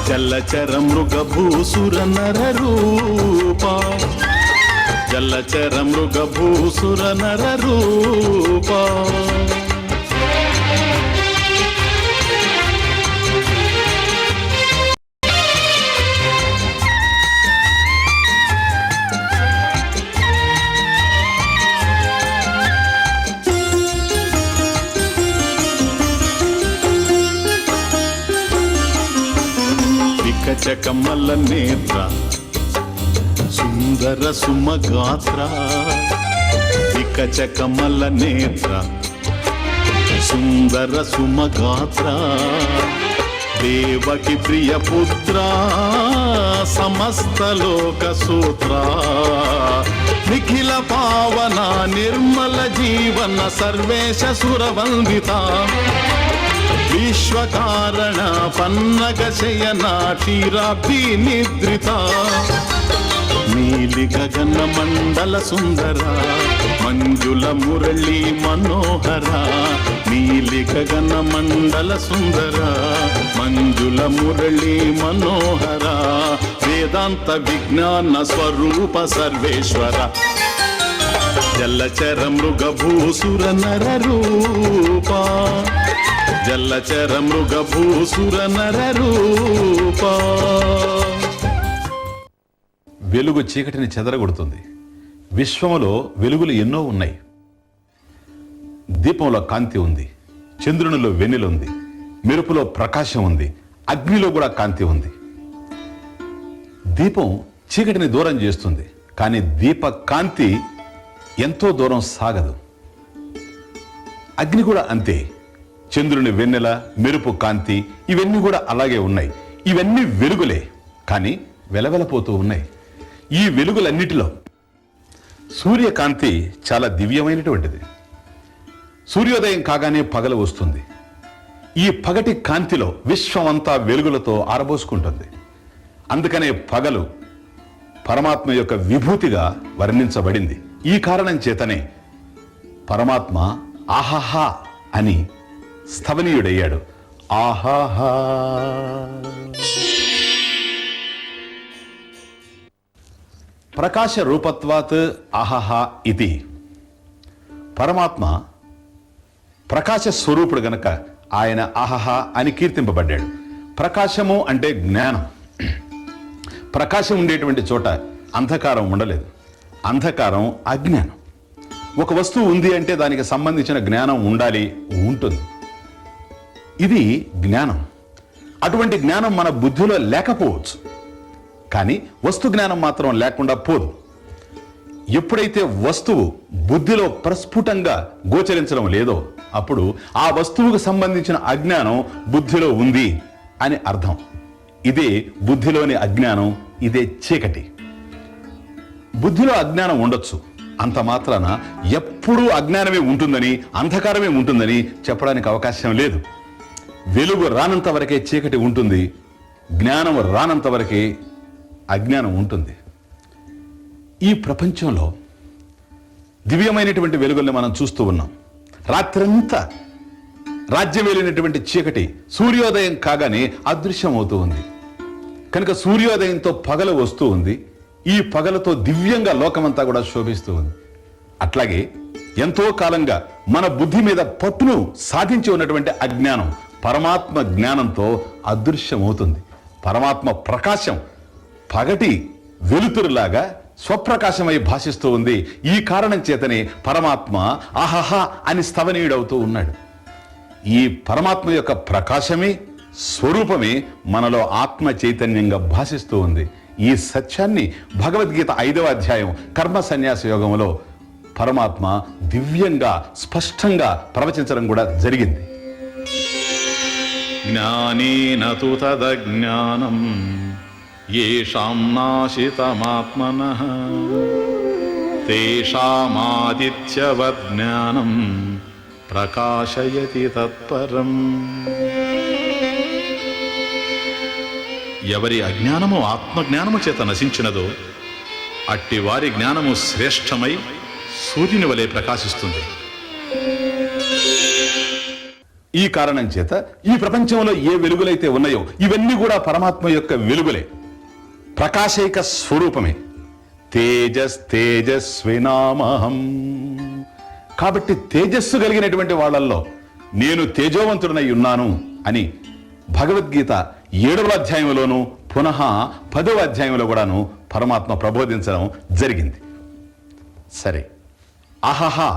జలచర మృగభూసుర నర రూపా, జలచర మృగభూసుర నర రూపా. కమల నేత్ర సుందర సుమగాత్ర, వికచ కమల నేత్ర సుందర సుమగాత్ర, దేవకి ప్రియ పుత్ర సమస్త లోక సూత్ర, నిఖిల పావన నిర్మల జీవన సర్వేశ సురవందిత, విశ్వకారణ పన్నగ శయన క్షీరాబ్ది నిద్రిత, నీలి గగన మండల సుందర మంజుల మురళీ మనోహర, నీలి గగన మండల సుందర మంజుల మురళీ మనోహర, వేదాంత విజ్ఞాన స్వరూప సర్వేశ్వర, జలచర మృగభూసుర నర రూపా, జలచర మృగభూసుర నర రూపా. వెలుగు చీకటిని చెదరగొడుతుంది. విశ్వములో వెలుగులు ఎన్నో ఉన్నాయి. దీపంలో కాంతి ఉంది, చంద్రునిలో వెన్నెలుంది, మెరుపులో ప్రకాశం ఉంది, అగ్నిలో కూడా కాంతి ఉంది. దీపం చీకటిని దూరం చేస్తుంది, కానీ దీప కాంతి ఎంతో దూరం సాగదు. అగ్ని కూడా అంతే. చంద్రుని వెన్నెల, మెరుపు కాంతి ఇవన్నీ కూడా అలాగే ఉన్నాయి. ఇవన్నీ వెలుగులే, కానీ వెలవెలపోతూ ఉన్నాయి. ఈ వెలుగులన్నిటిలో సూర్యకాంతి చాలా దివ్యమైనటువంటిది. సూర్యోదయం కాగానే పగలు వస్తుంది. ఈ పగటి కాంతిలో విశ్వమంతా వెలుగులతో ఆరబోసుకుంటుంది. అందుకనే పగలు పరమాత్మ యొక్క విభూతిగా వర్ణించబడింది. ఈ కారణం చేతనే పరమాత్మ ఆహాహా అని స్థవనీయుడయ్యాడు. ఆహాహా. ప్రకాశ రూపత్వాత్ ఆహాహా ఇది. పరమాత్మ ప్రకాశ స్వరూపుడు గనక ఆయన ఆహాహా అని కీర్తింపబడ్డాడు. ప్రకాశము అంటే జ్ఞానం. ప్రకాశం ఉండేటువంటి చోట అంధకారం ఉండలేదు. అంధకారం అజ్ఞానం. ఒక వస్తువు ఉంది అంటే దానికి సంబంధించిన జ్ఞానం ఉండాలి, ఉంటుంది. ఇది జ్ఞానం. అటువంటి జ్ఞానం మన బుద్ధిలో లేకపోవచ్చు, కానీ వస్తు జ్ఞానం మాత్రం లేకుండా పోదు. ఎప్పుడైతే వస్తువు బుద్ధిలో ప్రస్ఫుటంగా గోచరించడం లేదో అప్పుడు ఆ వస్తువుకు సంబంధించిన అజ్ఞానం బుద్ధిలో ఉంది అని అర్థం. ఇదే బుద్ధిలోని అజ్ఞానం, ఇదే చీకటి. బుద్ధిలో అజ్ఞానం ఉండొచ్చు, అంత మాత్రాన ఎప్పుడూ అజ్ఞానమే ఉంటుందని, అంధకారమే ఉంటుందని చెప్పడానికి అవకాశం లేదు. వెలుగు రానంత వరకే చీకటి ఉంటుంది, జ్ఞానం రానంత వరకే అజ్ఞానం ఉంటుంది. ఈ ప్రపంచంలో దివ్యమైనటువంటి వెలుగుల్ని మనం చూస్తూ ఉన్నాం. రాత్రంతా రాజ్యమేలినటువంటి చీకటి సూర్యోదయం కాగానే అదృశ్యమవుతూ ఉంది. కనుక సూర్యోదయంతో పగలు వస్తూ ఉంది. ఈ పగలతో దివ్యంగా లోకమంతా కూడా శోభిస్తూ ఉంది. అట్లాగే ఎంతో కాలంగా మన బుద్ధి మీద పట్టును సాధించి ఉన్నటువంటి అజ్ఞానం పరమాత్మ జ్ఞానంతో అదృశ్యమవుతుంది. పరమాత్మ ప్రకాశం పగటి వెలుతురులాగా స్వప్రకాశమై భాషిస్తూ ఉంది. ఈ కారణం చేతనే పరమాత్మ ఆహాహా అని స్థవనీయుడవుతూ ఉన్నాడు. ఈ పరమాత్మ యొక్క ప్రకాశమే, స్వరూపమే మనలో ఆత్మ చైతన్యంగా భాషిస్తూ ఉంది. ఈ సత్యాన్ని భగవద్గీత 5వ అధ్యాయం కర్మ సన్యాస యోగంలో పరమాత్మ దివ్యంగా స్పష్టంగా ప్రవచించడం కూడా జరిగింది. జ్ఞానేన తు తదజ్ఞానం యేషాం నాశితమాత్మనః తేషామాదిత్యవద్ జ్ఞానం ప్రకాశయతి తత్పరం. ఎవరి అజ్ఞానము ఆత్మజ్ఞానము చేత నశించినదో అట్టి వారి జ్ఞానము శ్రేష్టమై సూర్యుని వలె ప్రకాశిస్తుంది. ఈ కారణం చేత ఈ ప్రపంచంలో ఏ వెలుగులైతే ఉన్నాయో ఇవన్నీ కూడా పరమాత్మ యొక్క వెలుగులే, ప్రకాశైక స్వరూపమే. తేజస్వినామహం. కాబట్టి తేజస్సు కలిగినటువంటి వాళ్ళల్లో నేను తేజోవంతుడనై ఉన్నాను అని భగవద్గీత 7వ అధ్యాయంలోనూ పునః 10వ అధ్యాయంలో కూడాను పరమాత్మ ప్రబోధించడం జరిగింది. సరే, ఆహాహా,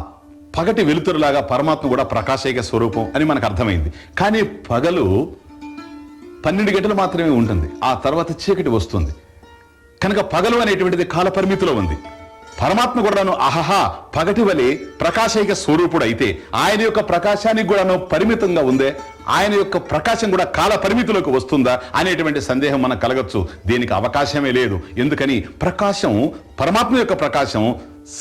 పగటి వెలుతురులాగా పరమాత్మ కూడా ప్రకాశైక స్వరూపం అని మనకు అర్థమైంది. కానీ పగలు 12 గంటలు మాత్రమే ఉంటుంది, ఆ తర్వాత చీకటి వస్తుంది. కనుక పగలు అనేటువంటిది కాల పరిమితిలో ఉంది. పరమాత్మ కూడాను ఆహాహా పగటి వలె ప్రకాశైక స్వరూపుడు అయితే ఆయన యొక్క ప్రకాశానికి కూడాను పరిమితంగా ఉందే, ఆయన యొక్క ప్రకాశం కూడా కాల పరిమితిలోకి వస్తుందా అనేటువంటి సందేహం మనకు కలగచ్చు. దీనికి అవకాశమే లేదు. ఎందుకని ప్రకాశం, పరమాత్మ యొక్క ప్రకాశం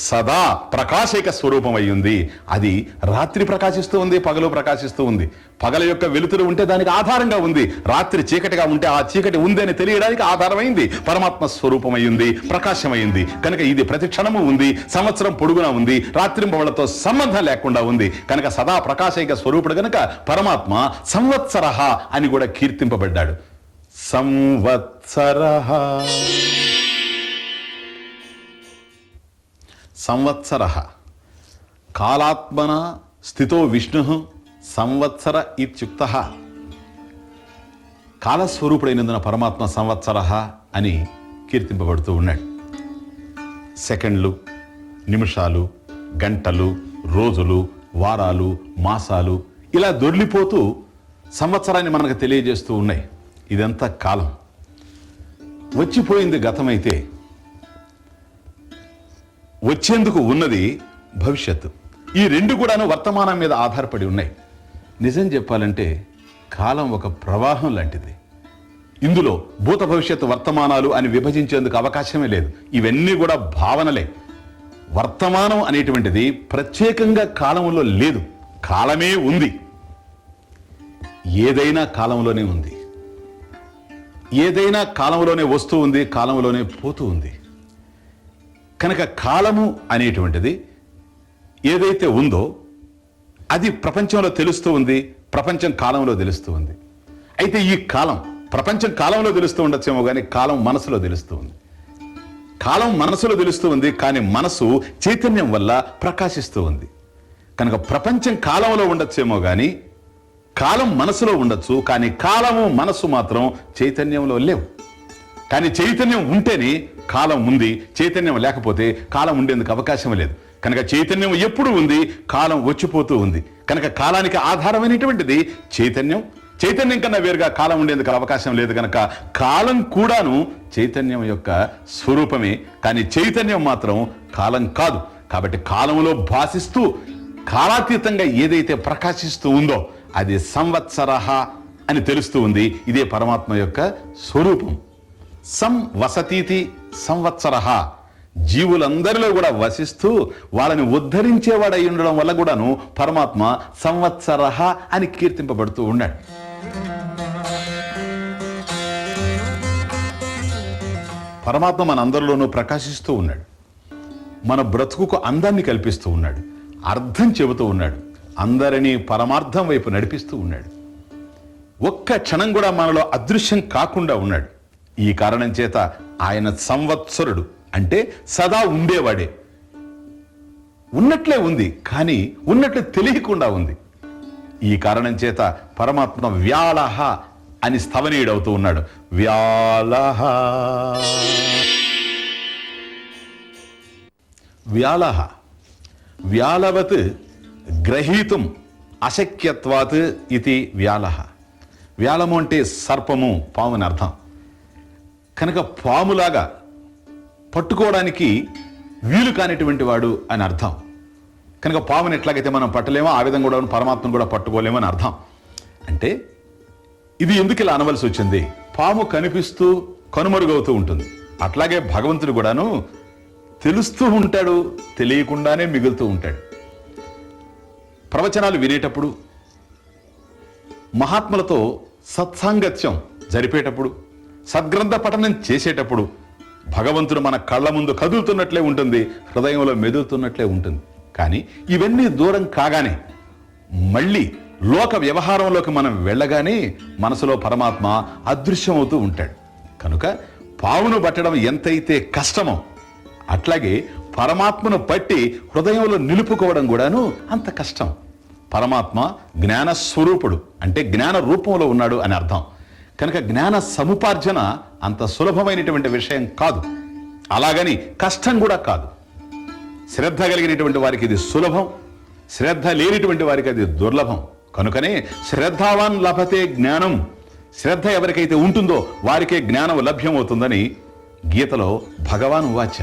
సదా ప్రకాశైక స్వరూపం అయ్యింది. అది రాత్రి ప్రకాశిస్తూ ఉంది, పగలు ప్రకాశిస్తూ ఉంది. పగల యొక్క వెలుతురు ఉంటే దానికి ఆధారంగా ఉంది, రాత్రి చీకటిగా ఉంటే ఆ చీకటి ఉంది అని తెలియడానికి ఆధారమైంది. పరమాత్మ స్వరూపమైంది, ప్రకాశమైంది. కనుక ఇది ప్రతి క్షణము ఉంది, సంవత్సరం పొడుగునా ఉంది, రాత్రింబవళ్లతో సంబంధం లేకుండా ఉంది. కనుక సదా ప్రకాశైక స్వరూపుడు కనుక పరమాత్మ సంవత్సరః అని కూడా కీర్తింపబడ్డాడు. సంవత్సరః. సంవత్సరః కాలాత్మన స్థితో విష్ణు సంవత్సర ఇత్యుక్తః. కాలస్వరూపుడైనందున పరమాత్మ సంవత్సరః అని కీర్తింపబడుతూ ఉన్నాడు. సెకండ్లు, నిమిషాలు, గంటలు, రోజులు, వారాలు, మాసాలు ఇలా దొర్లిపోతూ సంవత్సరాన్ని మనకు తెలియజేస్తూ ఉన్నాయి. ఇదంతా కాలం. వచ్చిపోయింది గతమైతే వచ్చేందుకు ఉన్నది భవిష్యత్తు. ఈ రెండు కూడాను వర్తమానం మీద ఆధారపడి ఉన్నాయి. నిజం చెప్పాలంటే కాలం ఒక ప్రవాహం లాంటిది. ఇందులో భూత భవిష్యత్తు వర్తమానాలు అని విభజించేందుకు అవకాశమే లేదు. ఇవన్నీ కూడా భావనలే. వర్తమానం అనేటువంటిది ప్రత్యేకంగా కాలంలో లేదు, కాలమే ఉంది. ఏదైనా కాలంలోనే ఉంది, ఏదైనా కాలంలోనే వస్తూ ఉంది, కాలంలోనే పోతూ ఉంది. కనుక కాలము అనేటువంటిది ఏదైతే ఉందో అది ప్రపంచంలో తెలుస్తూ ఉంది, ప్రపంచం కాలంలో తెలుస్తూ ఉంది. అయితే ఈ కాలం ప్రపంచం కాలంలో తెలుస్తూ ఉండొచ్చేమో కానీ కాలం మనసులో తెలుస్తూ ఉంది. కాలం మనసులో తెలుస్తూ ఉంది, కానీ మనసు చైతన్యం వల్ల ప్రకాశిస్తూ ఉంది. కనుక ప్రపంచం కాలంలో ఉండొచ్చేమో కానీ కాలం మనసులో ఉండొచ్చు, కానీ కాలము మనసు మాత్రం చైతన్యంలో లేవు. కానీ చైతన్యం ఉంటేనే కాలం ఉంది, చైతన్యం లేకపోతే కాలం ఉండేందుకు అవకాశం లేదు. కనుక చైతన్యం ఎప్పుడు ఉంది, కాలం వచ్చిపోతూ ఉంది. కనుక కాలానికి ఆధారమైనటువంటిది చైతన్యం. చైతన్యం కన్నా వేరుగా కాలం ఉండేందుకు అవకాశం లేదు. కనుక కాలం కూడాను చైతన్యం యొక్క స్వరూపమే, కానీ చైతన్యం మాత్రం కాలం కాదు. కాబట్టి కాలంలో భాసిస్తూ కాలాతీతంగా ఏదైతే ప్రకాశిస్తూ ఉందో అది సంవత్సరః అని తెలుస్తూ ఉంది. ఇదే పరమాత్మ యొక్క స్వరూపం. సంవసతీతి సంవత్సరః. జీవులందరిలో కూడా వసిస్తూ వాళ్ళని ఉద్ధరించేవాడై ఉండడం వల్ల కూడాను పరమాత్మ సంవత్సరః అని కీర్తింపబడుతూ ఉన్నాడు. పరమాత్మ మన అందరిలోనూ ప్రకాశిస్తూ ఉన్నాడు. మన బ్రతుకుకు అందాన్ని కల్పిస్తూ ఉన్నాడు, అర్థం చెబుతూ ఉన్నాడు, అందరినీ పరమార్థం వైపు నడిపిస్తూ ఉన్నాడు. ఒక్క క్షణం కూడా మనలో అదృశ్యం కాకుండా ఉన్నాడు. ఈ కారణం చేత ఆయన సంవత్సరుడు, అంటే సదా ఉండేవాడే. ఉన్నట్లే ఉంది, కానీ ఉన్నట్లు తెలియకుండా ఉంది. ఈ కారణం చేత పరమాత్మ వ్యాళః అని స్థవనీయుడవుతూ ఉన్నాడు. వ్యాళః. వ్యాళః వ్యాళవత్ గ్రహీతుం అశక్యత్వాత్ ఇది వ్యాళః. వ్యాళము అంటే సర్పము, పాము అని అర్థం. కనుక పాములాగా పట్టుకోవడానికి వీలు కానిటువంటి వాడు అని అర్థం. కనుక పాముని ఎట్లాగైతే మనం పట్టలేమో ఆ విధంగా కూడా పరమాత్మను కూడా పట్టుకోలేమో అని అర్థం. అంటే ఇది ఎందుకు ఇలా అనవలసి వచ్చింది? పాము కనిపిస్తూ కనుమరుగవుతూ ఉంటుంది, అట్లాగే భగవంతుడు కూడాను తెలుస్తూ ఉంటాడు, తెలియకుండానే మిగులుతూ ఉంటాడు. ప్రవచనాలు వినేటప్పుడు, మహాత్ములతో సత్సాంగత్యం జరిపేటప్పుడు, సద్గ్రంథ పఠనం చేసేటప్పుడు భగవంతుడు మన కళ్ళ ముందు కదులుతున్నట్లే ఉంటుంది, హృదయంలో మెదులుతున్నట్లే ఉంటుంది. కానీ ఇవన్నీ దూరం కాగానే మళ్ళీ లోక వ్యవహారంలోకి మనం వెళ్ళగానే మనసులో పరమాత్మ అదృశ్యమవుతూ ఉంటాడు. కనుక పావును పట్టడం ఎంతైతే కష్టమో అట్లాగే పరమాత్మను పట్టి హృదయంలో నిలుపుకోవడం కూడాను అంత కష్టం. పరమాత్మ జ్ఞాన స్వరూపుడు, అంటే జ్ఞాన రూపంలో ఉన్నాడు అని అర్థం. కనుక జ్ఞాన సముపార్జన అంత సులభమైనటువంటి విషయం కాదు, అలాగని కష్టం కూడా కాదు. శ్రద్ధ కలిగినటువంటి వారికి ఇది సులభం, శ్రద్ధ లేనిటువంటి వారికి అది దుర్లభం. కనుకనే శ్రద్ధావాన్ లభతే జ్ఞానం, శ్రద్ధ ఎవరికైతే ఉంటుందో వారికే జ్ఞానం లభ్యమవుతుందని గీతలో భగవాన్ వాచ.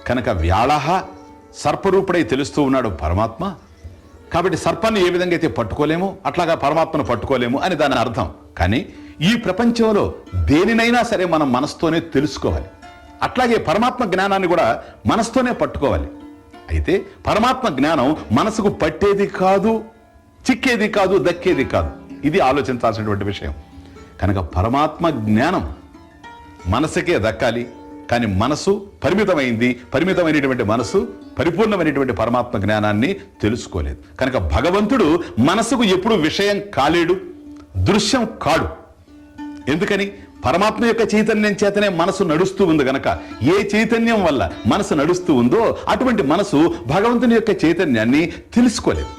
కనుక వ్యాళహ సర్పరూపుడై తెలుస్తూ ఉన్నాడు పరమాత్మ. కాబట్టి సర్పాన్ని ఏ విధంగా అయితే పట్టుకోలేమో అట్లాగా పరమాత్మను పట్టుకోలేము అని దాని అర్థం. కానీ ఈ ప్రపంచంలో దేనినైనా సరే మనం మనసుతోనే తెలుసుకోవాలి, అట్లాగే పరమాత్మ జ్ఞానాన్ని కూడా మనసుతోనే పట్టుకోవాలి. అయితే పరమాత్మ జ్ఞానం మనసుకు పట్టేది కాదు, చిక్కేది కాదు, దక్కేది కాదు. ఇది ఆలోచించాల్సినటువంటి విషయం. కనుక పరమాత్మ జ్ఞానం మనసుకే దక్కాలి, కానీ మనసు పరిమితమైనటువంటి మనసు పరిపూర్ణమైనటువంటి పరమాత్మ జ్ఞానాన్ని తెలుసుకోలేదు. కనుక భగవంతుడు మనసుకు ఎప్పుడు విషయం కాలేడు, దృశ్యం కాడు. ఎందుకని? పరమాత్మ యొక్క చైతన్యం చేతనే మనసు నడుస్తూ ఉంది గనక. ఏ చైతన్యం వల్ల మనసు నడుస్తూ ఉందో అటువంటి మనసు భగవంతుని యొక్క చైతన్యాన్ని తెలుసుకోలేదు.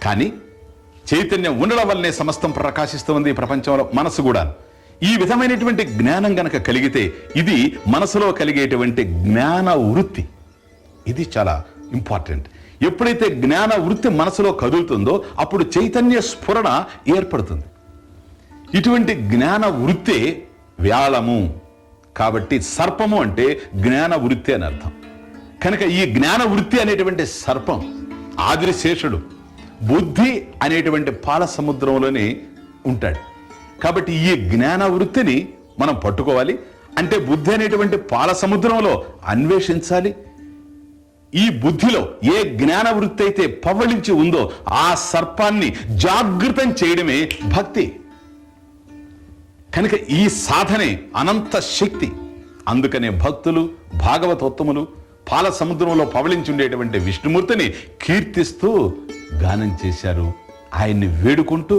కానీ చైతన్యం ఉండడం వల్లనే సమస్తం ప్రకాశిస్తూ ఉంది ఈ ప్రపంచంలో, మనసు కూడా. ఈ విధమైనటువంటి జ్ఞానం గనక కలిగితే ఇది మనసులో కలిగేటువంటి జ్ఞాన వృత్తి, ఇది చాలా ఇంపార్టెంట్. ఎప్పుడైతే జ్ఞాన వృత్తి మనసులో కదులుతుందో అప్పుడు చైతన్య స్ఫురణ ఏర్పడుతుంది. ఇటువంటి జ్ఞాన వృత్తే వ్యాళము. కాబట్టి సర్పము అంటే జ్ఞాన వృత్తి అని అర్థం. కనుక ఈ జ్ఞాన వృత్తి అనేటువంటి సర్పం ఆదిశేషుడు బుద్ధి అనేటువంటి పాల సముద్రంలోనే ఉంటాడు. కాబట్టి ఈ జ్ఞాన వృత్తిని మనం పట్టుకోవాలి. అంటే బుద్ధి అనేటువంటి పాల సముద్రంలో అన్వేషించాలి. ఈ బుద్ధిలో ఏ జ్ఞాన వృత్తి అయితే పవళించి ఉందో ఆ సర్పాన్ని జాగృతం చేయడమే భక్తి. కనుక ఈ సాధనే అనంత శక్తి. అందుకనే భక్తులు భాగవతోత్తములు పాల సముద్రంలో పవళించి ఉండేటువంటి విష్ణుమూర్తిని కీర్తిస్తూ గానం చేశారు. ఆయన్ని వేడుకుంటూ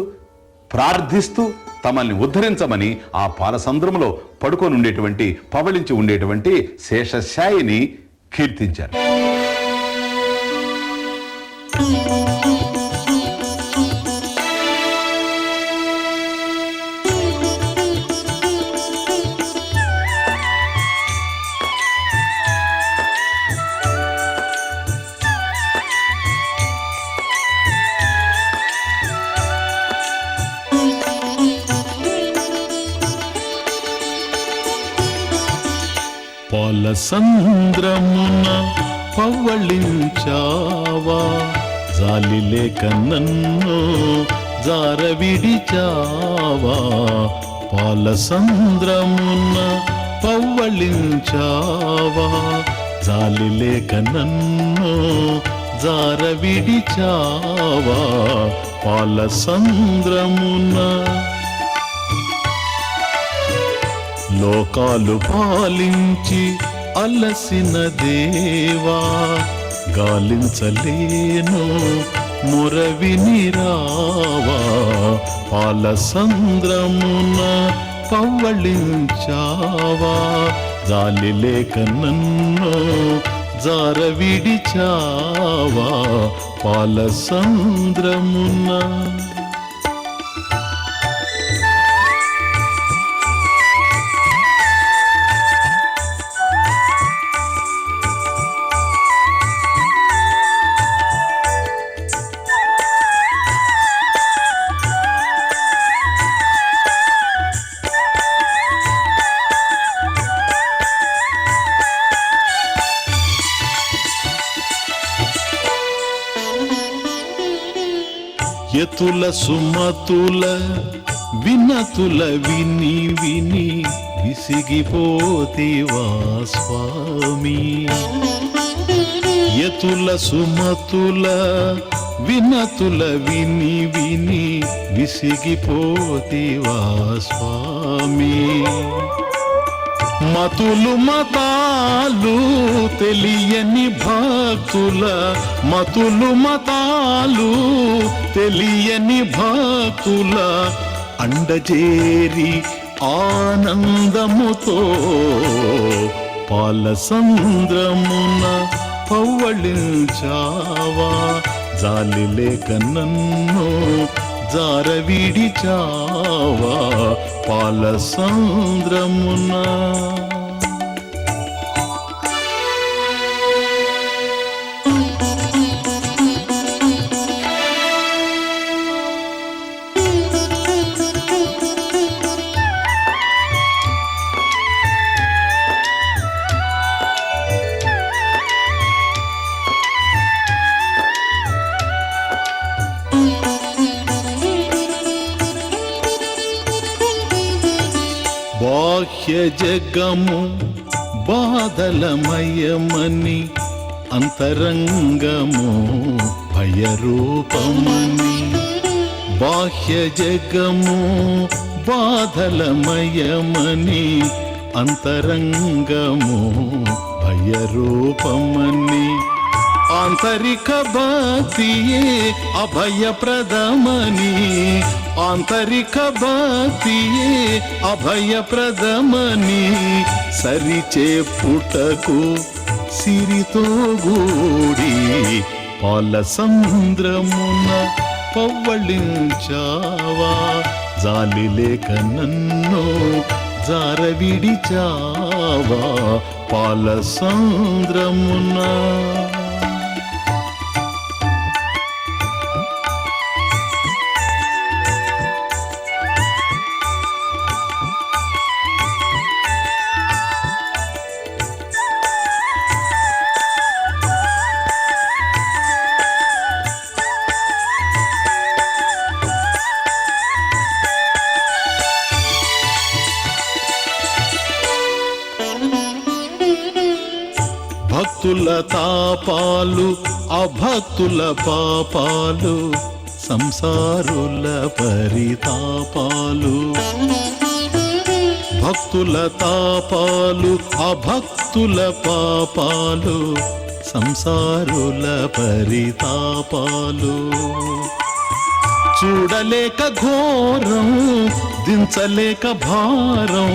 ప్రార్థిస్తూ తమల్ని ఉద్ధరించమని ఆ పాల సముద్రంలో పడుకొని ఉండేటువంటి పవళించి ఉండేటువంటి శేషశాయిని కీర్తించారు. పాలసంద్రమున పవ్వళించావా, జాలి లేక నన్ను జారవిడిచావా. పాలసంద్రమున పవ్వళించావా, జాలి లేక నన్ను జారవిడిచావా. పాలసంద్రమున లోకాలు పాలించి అలసిన దేవా, గాలించలేను మురవిని రావా. పాలసంద్రమున పవ్వళించావా, జాలి లేక నన్ను జారవిడిచావా. పాలసంద్రమున యతుల సుమతుల వినతుల విని విని విసిగిపోతివా స్వామి. యతుల సుమతుల వినతుల విని విని విసిగిపోతివా స్వామి. మతులు మతాలు తెలియని భక్తుల, మతులు మతాలు తెలియని భక్తుల అండజేరి ఆనందముతో పాలసంద్రమున పవ్వళించావా, జాలి లేక నన్ను జారవిడిచావా పాలసంద్రమున. బాహ్య జగము బాధలమయమని, అంతరంగము భయరూపమని. బాహ్య జగము బాధలమయమని, అంతరంగము భయరూపమని. ఆంతరిక భక్తియే అభయప్రదమని, ఆంతరిక భక్తియే అభయప్రదమని. సరిచేపుటకు సిరితో గూడి పాలసంద్రమున పవ్వళించావా, జాలి లేక నన్ను జారవిడిచావా పాలసంద్రమున. భక్తుల తాపాలు అభక్తుల పాపాలు, సంసారుల పరితాపాలు. భక్తుల తాపాలు అభక్తుల పాపాలు, సంసారుల పరితాపాలు. చూడలేక ఘోరం దించలేక భారం,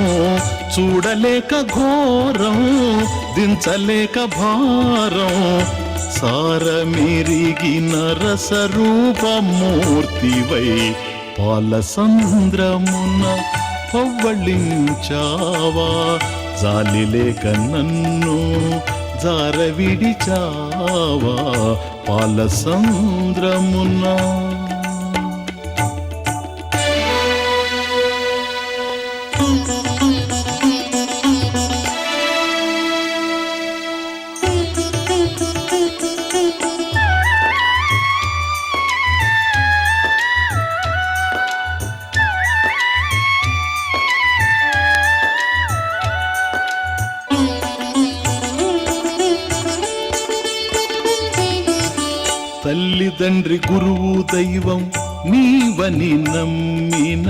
చూడలేక ఘోరం దించలేక భారం. సారమిరిగిన రసరూపమూర్తివై పాలసంద్రమున పవ్వళించావా, జాలి లేక నన్ను జారవిడిచావా పాలసంద్రమున. తల్లిదండ్రి గురువు దైవం నీవని నమ్మిన,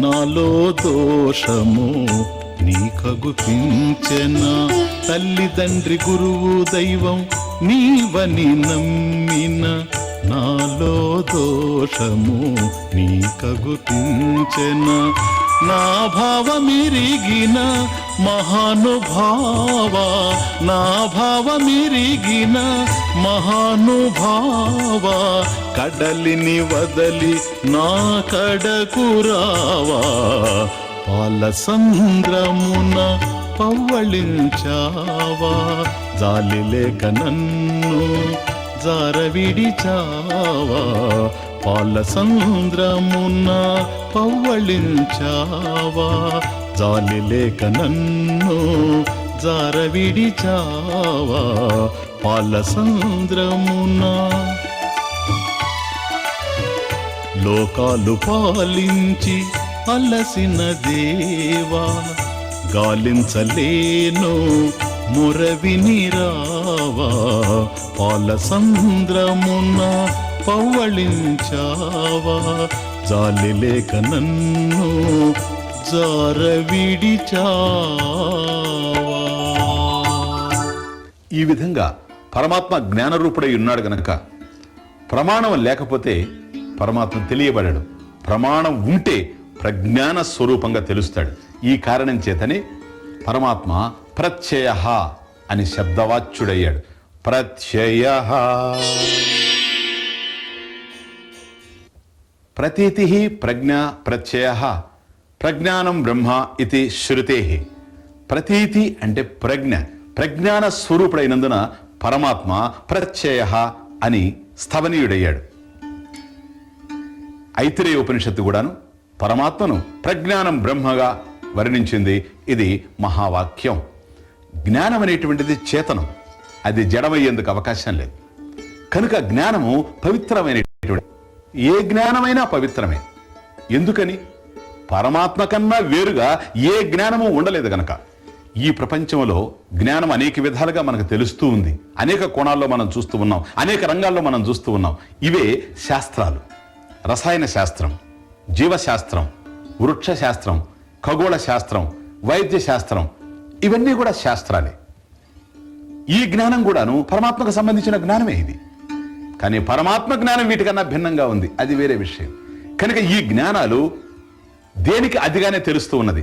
నాలో దోషము నీకగుపించెనా. తల్లిదండ్రి గురువు దైవం నీవని నమ్మిన, నాలో దోషము నీకగుపించెనా. నా భావమిరిగిన మహానుభావ, నా భావమిరిగిన మహానుభావ. కడలిని వదలి నా కడకు రావా, పాలసంద్రమున పవ్వళించావా, జాలి లేక నన్ను జారవిడిచావా పాలసంద్రమున పవ్వళించావా, జాలి లేక నన్ను జారవిడిచావా పాలసంద్రమున. లోకాలు పాలించి అలసిన దేవా, గాలించలేను మురవిని రావా, పాలసంద్రమున పవ్వళించావా, జాలి లేక నన్ను జార విడిచావా. ఈ విధంగా పరమాత్మ జ్ఞానరూపుడై ఉన్నాడు గనక ప్రమాణం లేకపోతే పరమాత్మ తెలియబడడు. ప్రమాణం ఉంటే ప్రజ్ఞాన స్వరూపంగా తెలుస్తాడు. ఈ కారణం చేతనే పరమాత్మ ప్రత్యయ అని శబ్దవాచ్యుడయ్యాడు. ప్రత్యయ ప్రతీతి ప్రజ్ఞా ప్రత్యయ ప్రజ్ఞానం బ్రహ్మ ఇది శృతే. ప్రతీతి అంటే ప్రజ్ఞ, ప్రజ్ఞాన స్వరూపుడైనందున పరమాత్మ ప్రత్యయ అని స్థవనీయుడయ్యాడు. ఐతిరేయ ఉపనిషత్తు కూడాను పరమాత్మను ప్రజ్ఞానం బ్రహ్మగా వర్ణించింది. ఇది మహావాక్యం. జ్ఞానం అనేటువంటిది చేతనం, అది జడమయ్యేందుకు అవకాశం లేదు. కనుక జ్ఞానము పవిత్రమైనటువంటి, ఏ జ్ఞానమైనా పవిత్రమే. ఎందుకని? పరమాత్మ కన్నా వేరుగా ఏ జ్ఞానము ఉండలేదు గనక. ఈ ప్రపంచంలో జ్ఞానం అనేక విధాలుగా మనకు తెలుస్తూ ఉంది. అనేక కోణాల్లో మనం చూస్తూ ఉన్నాం, అనేక రంగాల్లో మనం చూస్తూ ఉన్నాం. ఇవే శాస్త్రాలు. రసాయన శాస్త్రం, జీవశాస్త్రం, వృక్ష శాస్త్రం, ఖగోళ శాస్త్రం, వైద్య శాస్త్రం, ఇవన్నీ కూడా శాస్త్రాలే. ఈ జ్ఞానం కూడాను పరమాత్మకు సంబంధించిన జ్ఞానమే ఇది. కానీ పరమాత్మ జ్ఞానం వీటికన్నా భిన్నంగా ఉంది, అది వేరే విషయం. కనుక ఈ జ్ఞానాలు దేనికి అదిగానే తెలుస్తూ ఉన్నది.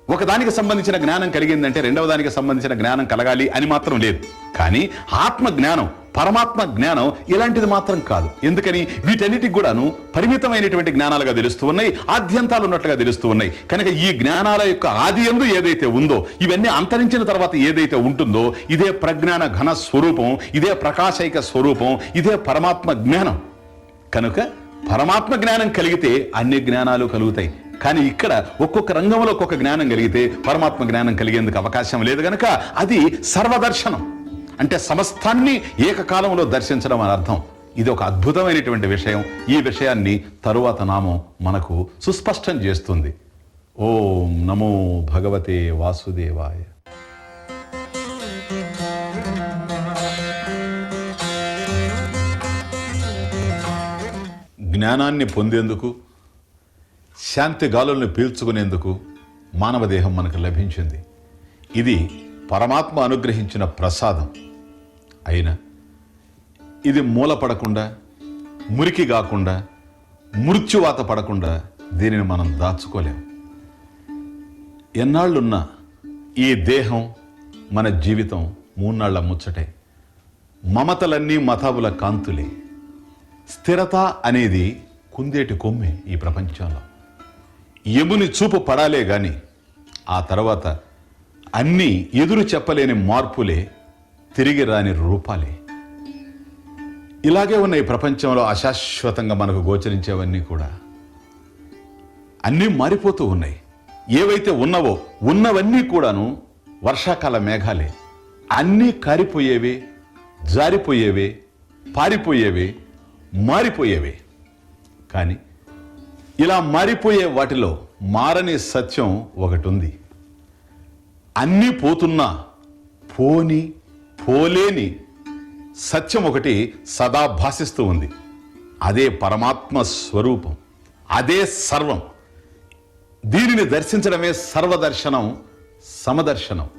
ఒకదానికి సంబంధించిన జ్ఞానం కలిగిందంటే రెండవ దానికి సంబంధించిన జ్ఞానం కలగాలి అని మాత్రం లేదు. కానీ ఆత్మ జ్ఞానం, పరమాత్మ జ్ఞానం ఇలాంటిది మాత్రం కాదు. ఎందుకని? వీటన్నిటికి కూడాను పరిమితమైనటువంటి జ్ఞానాలుగా తెలుస్తూ ఉన్నాయి, ఆద్యంతాలు ఉన్నట్లుగా తెలుస్తూ ఉన్నాయి. కనుక ఈ జ్ఞానాల యొక్క ఆది యందు ఏదైతే ఉందో, ఇవన్నీ అంతరించిన తర్వాత ఏదైతే ఉంటుందో, ఇదే ప్రజ్ఞాన ఘన స్వరూపం, ఇదే ప్రకాశైక స్వరూపం, ఇదే పరమాత్మ జ్ఞానం. కనుక పరమాత్మ జ్ఞానం కలిగితే అన్ని జ్ఞానాలు కలుగుతాయి. కానీ ఇక్కడ ఒక్కొక్క రంగంలో ఒక్కొక్క జ్ఞానం కలిగితే పరమాత్మ జ్ఞానం కలిగేందుకు అవకాశం లేదు గనక అది సర్వదర్శనం. అంటే సమస్తాన్ని ఏకకాలంలో దర్శించడం అని అర్థం. ఇది ఒక అద్భుతమైనటువంటి విషయం. ఈ విషయాన్ని తరువాత నామం మనకు సుస్పష్టం చేస్తుంది. ఓం నమో భగవతే వాసుదేవాయ. జ్ఞానాన్ని పొందేందుకు, శాంతి గాలుల్ని పీల్చుకునేందుకు మానవ దేహం మనకు లభించింది. ఇది పరమాత్మ అనుగ్రహించిన ప్రసాదం. అయినా ఇది మూలపడకుండా, మురికి కాకుండా, మృత్యువాత పడకుండా దీనిని మనం దాచుకోలేం. ఎన్నాళ్ళున్నా ఈ దేహం, మన జీవితం మూన్నాళ్ల ముచ్చటే. మమతలన్నీ మతాబుల కాంతులే. స్థిరత అనేది కుందేటి కొమ్మే ఈ ప్రపంచంలో. యముని చూపు పడాలే గాని ఆ తర్వాత అన్నీ ఎదురు చెప్పలేని మార్పులే, తిరిగి రాని రూపాలే. ఇలాగే ఉన్న ఈ ప్రపంచంలో అశాశ్వతంగా మనకు గోచరించేవన్నీ కూడా అన్నీ మారిపోతూ ఉన్నాయి. ఏవైతే ఉన్నవో, ఉన్నవన్నీ కూడాను వర్షాకాల మేఘాలే. అన్నీ కారిపోయేవే, జారిపోయేవే, పారిపోయేవే, మారిపోయేవే. కానీ ఇలా మారిపోయే వాటిలో మారని సత్యం ఒకటి ఉంది. అన్నీ పోతున్నా పోని పోలేని సత్యం ఒకటి సదా భాసిస్తూ ఉంది. అదే పరమాత్మ స్వరూపం, అదే సర్వం. దీనిని దర్శించడమే సర్వదర్శనం, సమదర్శనం.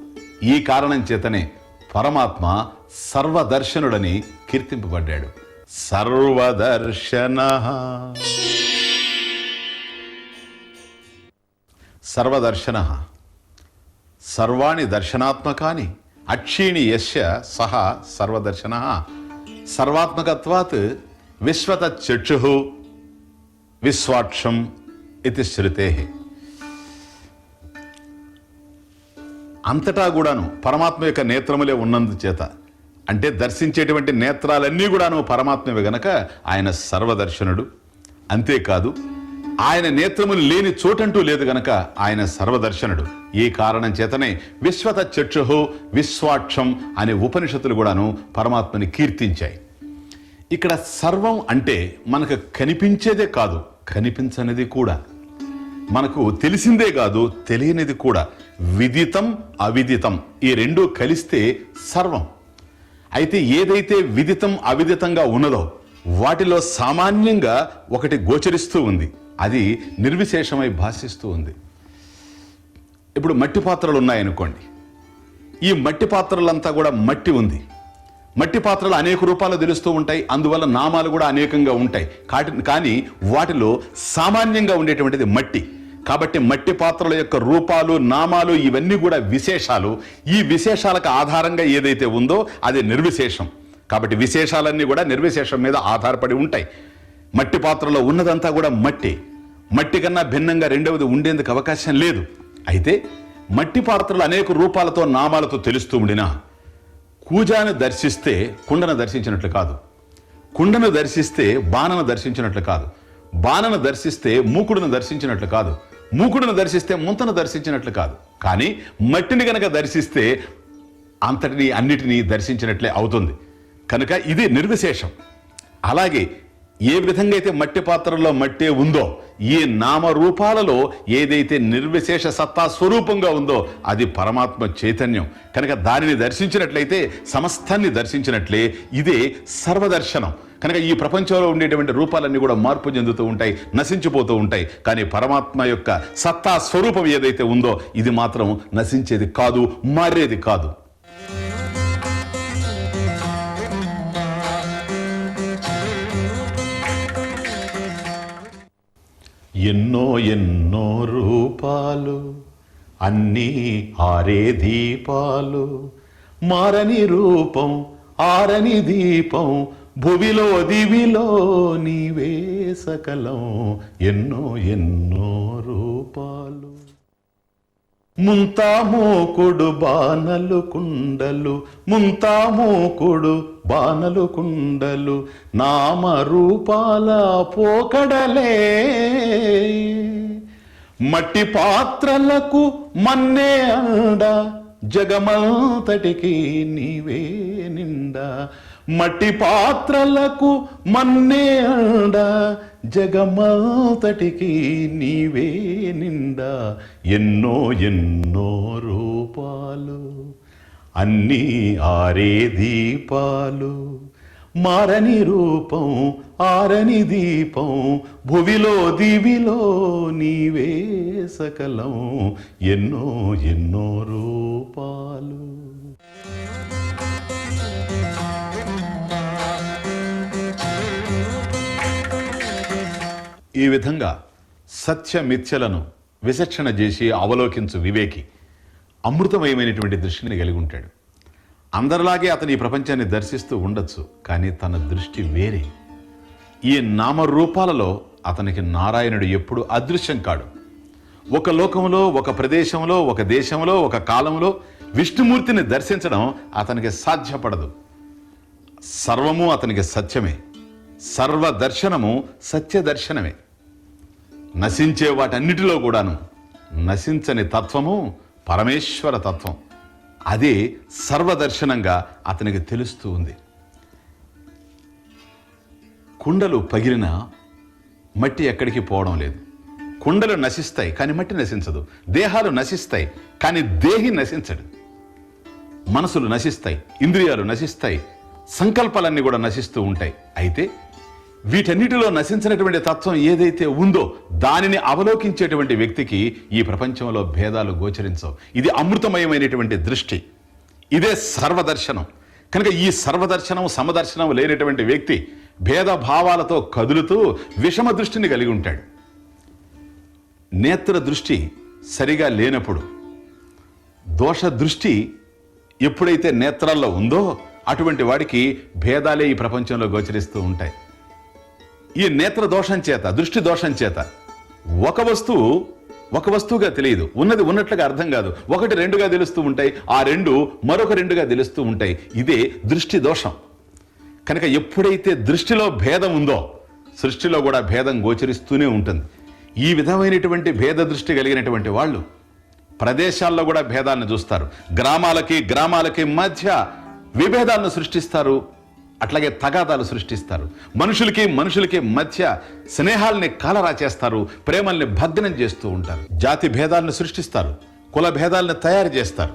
ఈ కారణం చేతనే పరమాత్మ సర్వదర్శనుడని కీర్తింపబడ్డాడు. సర్వదర్శన. సర్వదర్శన సర్వాణి దర్శనాత్మకాని అక్షీణి యస్య సహ సర్వదర్శన. సర్వాత్మకత్వాత్ విశ్వత చక్షు విశ్వాక్షం ఇది శృతే. అంతటా కూడాను పరమాత్మ యొక్క నేత్రములే ఉన్నందుచేత, అంటే దర్శించేటువంటి నేత్రాలన్నీ కూడాను పరమాత్మవే గనక ఆయన సర్వదర్శనుడు. అంతేకాదు, ఆయన నేత్రములు లేని చోటంటూ లేదు గనక ఆయన సర్వదర్శనుడు. ఈ కారణం చేతనే విశ్వత చక్షు విశ్వాక్షం అనే ఉపనిషత్తులు కూడాను పరమాత్మని కీర్తించాయి. ఇక్కడ సర్వం అంటే మనకు కనిపించేదే కాదు, కనిపించనిది కూడా, మనకు తెలిసిందే కాదు, తెలియనిది కూడా. విదితం అవిదితం ఈ రెండూ కలిస్తే సర్వం. అయితే ఏదైతే విదితం అవిదితంగా ఉన్నదో వాటిలో సామాన్యంగా ఒకటి గోచరిస్తూ ఉంది, అది నిర్విశేషమై భాషిస్తూ ఉంది. ఇప్పుడు మట్టి పాత్రలు ఉన్నాయనుకోండి, ఈ మట్టి పాత్రలంతా కూడా మట్టి ఉంది. మట్టి పాత్రలు అనేక రూపాలు తెలుస్తూ ఉంటాయి, అందువల్ల నామాలు కూడా అనేకంగా ఉంటాయి. కానీ వాటిలో సామాన్యంగా ఉండేటువంటిది మట్టి. కాబట్టి మట్టి పాత్రల యొక్క రూపాలు, నామాలు ఇవన్నీ కూడా విశేషాలు. ఈ విశేషాలకు ఆధారంగా ఏదైతే ఉందో అది నిర్విశేషం. కాబట్టి విశేషాలన్నీ కూడా నిర్విశేషం మీద ఆధారపడి ఉంటాయి. మట్టి పాత్రలో ఉన్నదంతా కూడా మట్టి. మట్టి కన్నా భిన్నంగా రెండవది ఉండేందుకు అవకాశం లేదు. అయితే మట్టి పాత్రలు అనేక రూపాలతో, నామాలతో తెలుస్తూ ఉండినా కూజాను దర్శిస్తే కుండను దర్శించినట్లు కాదు, కుండను దర్శిస్తే బాణను దర్శించినట్లు కాదు, బాణను దర్శిస్తే మూకుడును దర్శించినట్లు కాదు, మూకుడును దర్శిస్తే ముంతను దర్శించినట్లు కాదు. కానీ మట్టిని గనక దర్శిస్తే అంతటిని అన్నిటినీ దర్శించినట్లే అవుతుంది. కనుక ఇది నిర్విశేషం. అలాగే ఏ విధంగా అయితే మట్టి పాత్రలో మట్టే ఉందో, ఈ నామరూపాలలో ఏదైతే నిర్విశేష సత్తా స్వరూపంగా ఉందో అది పరమాత్మ చైతన్యం. కనుక దానిని దర్శించినట్లయితే సమస్తాన్ని దర్శించినట్లే. ఇదే సర్వదర్శనం. కనుక ఈ ప్రపంచంలో ఉండేటువంటి రూపాలన్నీ కూడా మార్పు చెందుతూ ఉంటాయి, నశించిపోతూ ఉంటాయి. కానీ పరమాత్మ యొక్క సత్తా స్వరూపం ఏదైతే ఉందో ఇది మాత్రం నశించేది కాదు, మారేది కాదు. ఎన్నో ఎన్నో రూపాలు, అన్నీ ఆరే దీపాలు, మారని రూపం ఆరని దీపం, భువిలో దివిలో నీవే సకలం. ఎన్నో ఎన్నో రూపాలు. ముంతామోకుడు బాణలు కుండలు, ముంతామోకుడు బాణలు కుండలు, నామరూపాల పోకడలే. మట్టి పాత్రలకు మన్నే అండ, జగమంతటికి నీవే నిండా. మట్టి పాత్రలకు మన్నే అండ, జగమంతటికి నీవే నిండా. ఎన్నో ఎన్నో రూపాలు, అన్నీ ఆరే దీపాలు, మారని రూపం ఆరని దీపం, భువిలో దివిలో నీవే సకలం. ఎన్నో ఎన్నో రూపాలు. ఈ విధంగా సత్యమిథ్యలను విచక్షణ చేసి అవలోకించు వివేకి అమృతమయమైనటువంటి దృష్టిని కలిగి ఉంటాడు. అందరిలాగే అతను ఈ ప్రపంచాన్ని దర్శిస్తూ ఉండొచ్చు, కానీ తన దృష్టి వేరే. ఈ నామరూపాలలో అతనికి నారాయణుడు ఎప్పుడు అదృశ్యం కాడు. ఒక లోకంలో, ఒక ప్రదేశంలో, ఒక దేశంలో, ఒక కాలంలో విష్ణుమూర్తిని దర్శించడం అతనికి సాధ్యపడదు. సర్వము అతనికి సత్యమే. సర్వదర్శనము సత్యదర్శనమే. నశించే వాటన్నిటిలో కూడాను నశించని తత్వము పరమేశ్వర తత్వం. అదే సర్వదర్శనంగా అతనికి తెలుస్తూ ఉంది. కుండలు పగిలిన మట్టి ఎక్కడికి పోవడం లేదు. కుండలు నశిస్తాయి కానీ మట్టి నశించదు. దేహాలు నశిస్తాయి కానీ దేహి నశించడు. మనసులు నశిస్తాయి, ఇంద్రియాలు నశిస్తాయి, సంకల్పాలన్నీ కూడా నశిస్తూ ఉంటాయి. అయితే వీటన్నిటిలో నశించినటువంటి తత్వం ఏదైతే ఉందో దానిని అవలోకించేటువంటి వ్యక్తికి ఈ ప్రపంచంలో భేదాలు గోచరించవు. ఇది అమృతమయమైనటువంటి దృష్టి. ఇదే సర్వదర్శనం. కనుక ఈ సర్వదర్శనం, సమదర్శనం లేనటువంటి వ్యక్తి భేదభావాలతో కదులుతూ విషమ దృష్టిని కలిగి ఉంటాడు. నేత్ర దృష్టి సరిగా లేనప్పుడు, దోష దృష్టి ఎప్పుడైతే నేత్రాల్లో ఉందో అటువంటి వాడికి భేదాలే ఈ ప్రపంచంలో గోచరిస్తూ ఉంటాయి. ఈ నేత్ర దోషం చేత, దృష్టి దోషం చేత ఒక వస్తువుగా తెలియదు, ఉన్నది ఉన్నట్లుగా అర్థం కాదు. ఒకటి రెండుగా తెలుస్తూ ఉంటాయి, ఆ రెండు మరొక రెండుగా తెలుస్తూ ఉంటాయి. ఇదే దృష్టి దోషం. కనుక ఎప్పుడైతే దృష్టిలో భేదం ఉందో సృష్టిలో కూడా భేదం గోచరిస్తూనే ఉంటుంది. ఈ విధమైనటువంటి భేద దృష్టి కలిగినటువంటి వాళ్ళు ప్రదేశాల్లో కూడా భేదాలను చూస్తారు. గ్రామాలకి మధ్య విభేదాలను సృష్టిస్తారు, అట్లాగే తగాదాలు సృష్టిస్తారు. మనుషులకి మధ్య స్నేహాల్ని కాలరా చేస్తారు, ప్రేమల్ని భగ్నం చేస్తూ ఉంటారు. జాతి భేదాలను సృష్టిస్తారు, కుల భేదాలను తయారు చేస్తారు,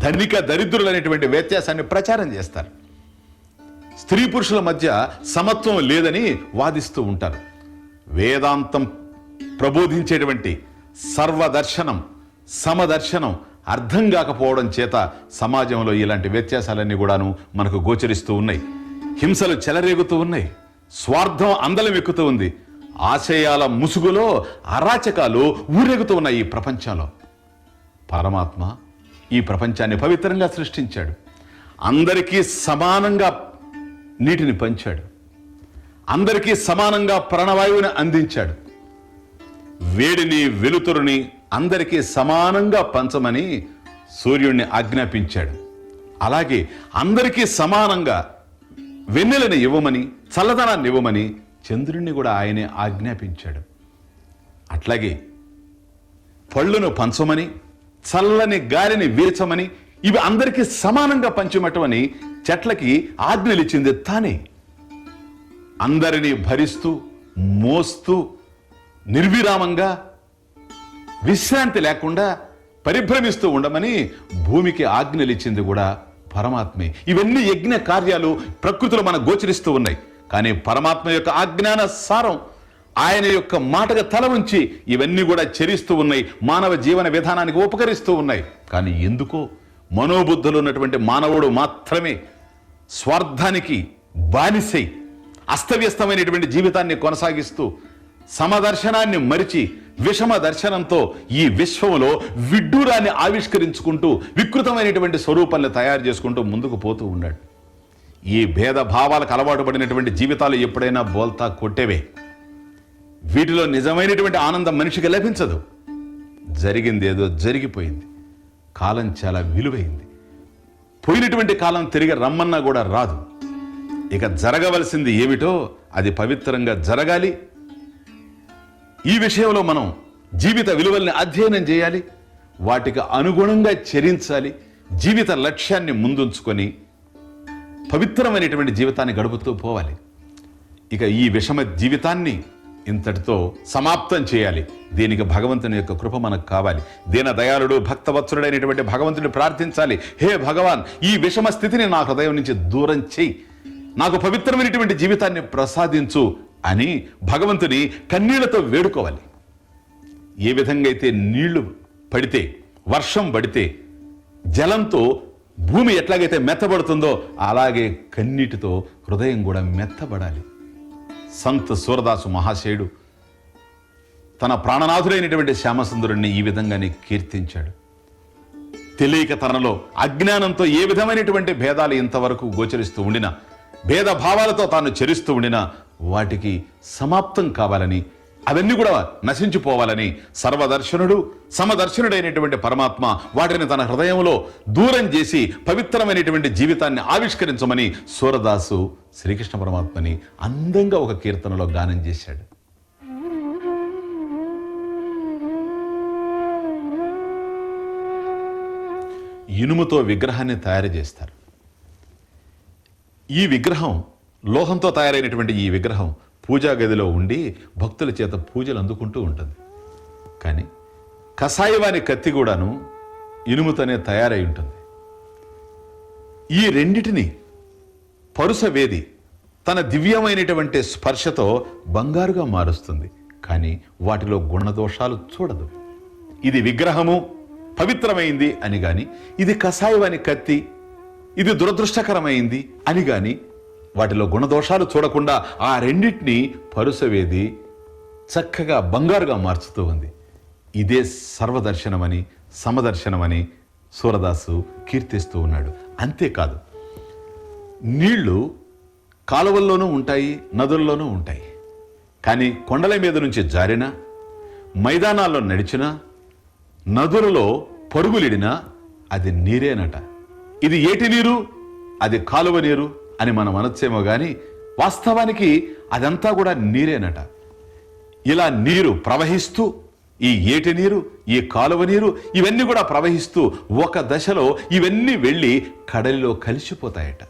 ధనిక దరిద్రులు అనేటువంటి వ్యత్యాసాన్ని ప్రచారం చేస్తారు. స్త్రీ పురుషుల మధ్య సమత్వం లేదని వాదిస్తూ ఉంటారు. వేదాంతం ప్రబోధించేటువంటి సర్వదర్శనం, సమదర్శనం అర్థం కాకపోవడం చేత సమాజంలో ఇలాంటి వ్యత్యాసాలన్నీ కూడాను మనకు గోచరిస్తూ ఉన్నాయి. హింసలు చెలరేగుతూ ఉన్నాయి, స్వార్థం అందలం ఎక్కుతూ ఉంది, ఆశయాల ముసుగులో అరాచకాలు ఊరేగుతూ ఉన్నాయి ఈ ప్రపంచంలో. పరమాత్మ ఈ ప్రపంచాన్ని పవిత్రంగా సృష్టించాడు. అందరికీ సమానంగా నీటిని పంచాడు, అందరికీ సమానంగా ప్రాణవాయువుని అందించాడు, వేడిని వెలుతురుని అందరికీ సమానంగా పంచమని సూర్యుడిని ఆజ్ఞాపించాడు. అలాగే అందరికీ సమానంగా వెన్నెలని ఇవ్వమని, చల్లదనాన్ని ఇవ్వమని చంద్రుణ్ణి కూడా ఆయనే ఆజ్ఞాపించాడు. అట్లాగే పళ్ళును పంచమని, చల్లని గాలిని వీచమని, ఇవి అందరికీ సమానంగా పంచమటమని చెట్లకి ఆజ్ఞలిచ్చింది తానే. అందరినీ భరిస్తూ మోస్తూ నిర్విరామంగా విశ్రాంతి లేకుండా పరిభ్రమిస్తూ ఉండమని భూమికి ఆజ్ఞలిచ్చింది కూడా పరమాత్మే. ఇవన్నీ యజ్ఞ కార్యాలు ప్రకృతిలో మనకు గోచరిస్తూ ఉన్నాయి. కానీ పరమాత్మ యొక్క ఆజ్ఞాన సారం, ఆయన యొక్క మాటగా తల ఉంచి ఇవన్నీ కూడా చరిస్తూ ఉన్నాయి, మానవ జీవన విధానానికి ఉపకరిస్తూ ఉన్నాయి. కానీ ఎందుకో మనోబుద్ధులు ఉన్నటువంటి మానవుడు మాత్రమే స్వార్థానికి బానిసై అస్తవ్యస్తమైనటువంటి జీవితాన్ని కొనసాగిస్తూ సమదర్శనాన్ని మరిచి విషమ దర్శనంతో ఈ విశ్వంలో విడ్డూరాన్ని ఆవిష్కరించుకుంటూ వికృతమైనటువంటి స్వరూపాన్ని తయారు చేసుకుంటూ ముందుకు పోతూ ఉన్నాడు. ఈ భేద భావాలకు అలవాటు పడినటువంటి జీవితాలు ఎప్పుడైనా బోల్తా కొట్టేవే. వీటిలో నిజమైనటువంటి ఆనందం మనిషికి లభించదు. జరిగింది ఏదో జరిగిపోయింది. కాలం చాలా విలువైంది. పోయినటువంటి కాలం తిరిగి రమ్మన్నా కూడా రాదు. ఇక జరగవలసింది ఏమిటో అది పవిత్రంగా జరగాలి. ఈ విషయంలో మనం జీవిత విలువల్ని అధ్యయనం చేయాలి, వాటికి అనుగుణంగా చరించాలి, జీవిత లక్ష్యాన్ని ముందుంచుకొని పవిత్రమైనటువంటి జీవితాన్ని గడుపుతూ పోవాలి. ఇక ఈ విషమ జీవితాన్ని ఇంతటితో సమాప్తం చేయాలి. దీనికి భగవంతుని యొక్క కృప మనకు కావాలి. దీన దయాళుడు భక్తవత్సరుడైనటువంటి భగవంతుని ప్రార్థించాలి. హే భగవాన్, ఈ విషమ స్థితిని నా హృదయం నుంచి దూరం చేయి, నాకు పవిత్రమైనటువంటి జీవితాన్ని ప్రసాదించు అని భగవంతుని కన్నీళ్లతో వేడుకోవాలి. ఏ విధంగా అయితే నీళ్లు పడితే, వర్షం పడితే జలంతో భూమి ఎట్లాగైతే మెత్తబడుతుందో అలాగే కన్నీటితో హృదయం కూడా మెత్తబడాలి. సంత్ సూరదాసు మహాశయుడు తన ప్రాణనాథుడైనటువంటి శ్యామసుందరుణ్ణి ఈ విధంగానే కీర్తించాడు. తెలియక తనలో అజ్ఞానంతో ఏ విధమైనటువంటి భేదాలు ఇంతవరకు గోచరిస్తూ ఉండినా, భేద భావాలతో తాను చరిస్తూ ఉండినా వాటికి సమాప్తం కావాలని, అవన్నీ కూడా నశించిపోవాలని సర్వదర్శనుడు సమదర్శనుడైనటువంటి పరమాత్మ వాటిని తన హృదయంలో దూరం చేసి పవిత్రమైనటువంటి జీవితాన్ని ఆవిష్కరించమని సూరదాసు శ్రీకృష్ణ పరమాత్మని అందంగా ఒక కీర్తనలో గానం చేశాడు. ఇనుముతో విగ్రహాన్ని తయారు చేస్తారు. ఈ విగ్రహం, లోహంతో తయారైనటువంటి ఈ విగ్రహం పూజా గదిలో ఉండి భక్తుల చేత పూజలు అందుకుంటూ ఉంటుంది. కానీ కషాయవాని కత్తి కూడాను ఇనుముతోనే తయారై ఉంటుంది. ఈ రెండిటిని పరుసవేది తన దివ్యమైనటువంటి స్పర్శతో బంగారుగా మారుస్తుంది. కానీ వాటిలో గుణదోషాలు చూడదు. ఇది విగ్రహము పవిత్రమైంది అని గాని, ఇది కషాయవాని కత్తి ఇది దురదృష్టకరమైంది అని గాని వాటిలో గుణదోషాలు చూడకుండా ఆ రెండింటినీ పరుసవేది చక్కగా బంగారుగా మార్చుతూ ఉంది. ఇదే సర్వదర్శనమని సమదర్శనమని సూరదాసు కీర్తిస్తూ ఉన్నాడు. అంతేకాదు, నీళ్లు కాలువల్లోనూ ఉంటాయి, నదుల్లోనూ ఉంటాయి. కానీ కొండల మీద నుంచి జారినా, మైదానాల్లో నడిచినా, నదులలో పరుగులిడినా అది నీరేనట. ఇది ఏటి నీరు, అది కాలువ నీరు అని మనం అనొచ్చేమో కానీ వాస్తవానికి అదంతా కూడా నీరేనట. ఇలా నీరు ప్రవహిస్తూ, ఈ ఏటి నీరు, ఈ కాలువ నీరు ఇవన్నీ కూడా ప్రవహిస్తూ ఒక దశలో ఇవన్నీ వెళ్ళి కడలిలో కలిసిపోతాయట.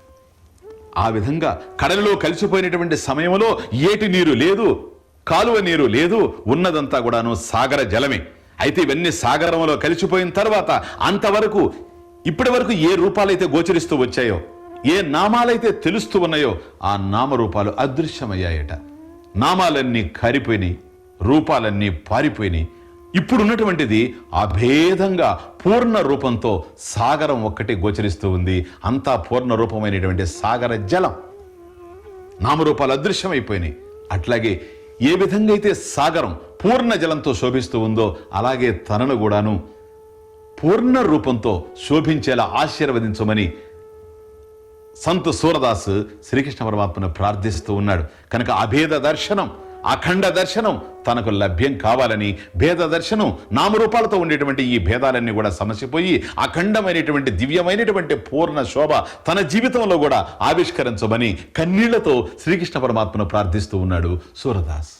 ఆ విధంగా కడలిలో కలిసిపోయినటువంటి సమయంలో ఏటి నీరు లేదు, కాలువ నీరు లేదు, ఉన్నదంతా కూడాను సాగర జలమే. అయితే ఇవన్నీ సాగరంలో కలిసిపోయిన తర్వాత అంతవరకు ఇప్పటి వరకు ఏ రూపాలైతే గోచరిస్తూ వచ్చాయో, ఏ నామాలైతే తెలుస్తూ ఉన్నాయో ఆ నామరూపాలు అదృశ్యమయ్యాయట. నామాలన్నీ కారిపోయినాయి, రూపాలన్నీ పారిపోయినాయి. ఇప్పుడున్నటువంటిది అభేదంగా పూర్ణ రూపంతో సాగరం ఒక్కటి గోచరిస్తూ ఉంది. అంతా పూర్ణ రూపమైనటువంటి సాగర జలం. నామరూపాలు అదృశ్యమైపోయినాయి. అట్లాగే ఏ విధంగా అయితే సాగరం పూర్ణ జలంతో శోభిస్తూ ఉందో అలాగే తనను కూడాను పూర్ణ రూపంతో శోభించేలా ఆశీర్వదించమని సంత్ సూరదాస్ శ్రీకృష్ణ పరమాత్మను ప్రార్థిస్తూ ఉన్నాడు. కనుక అభేద దర్శనం, అఖండ దర్శనం తనకు లభ్యం కావాలని, భేద దర్శనం నామరూపాలతో ఉండేటువంటి ఈ భేదాలన్నీ కూడా సమసిపోయి అఖండమైనటువంటి దివ్యమైనటువంటి పూర్ణ శోభ తన జీవితంలో కూడా ఆవిష్కరించమని కన్నీళ్లతో శ్రీకృష్ణ పరమాత్మను ప్రార్థిస్తూ ఉన్నాడు సూరదాస్.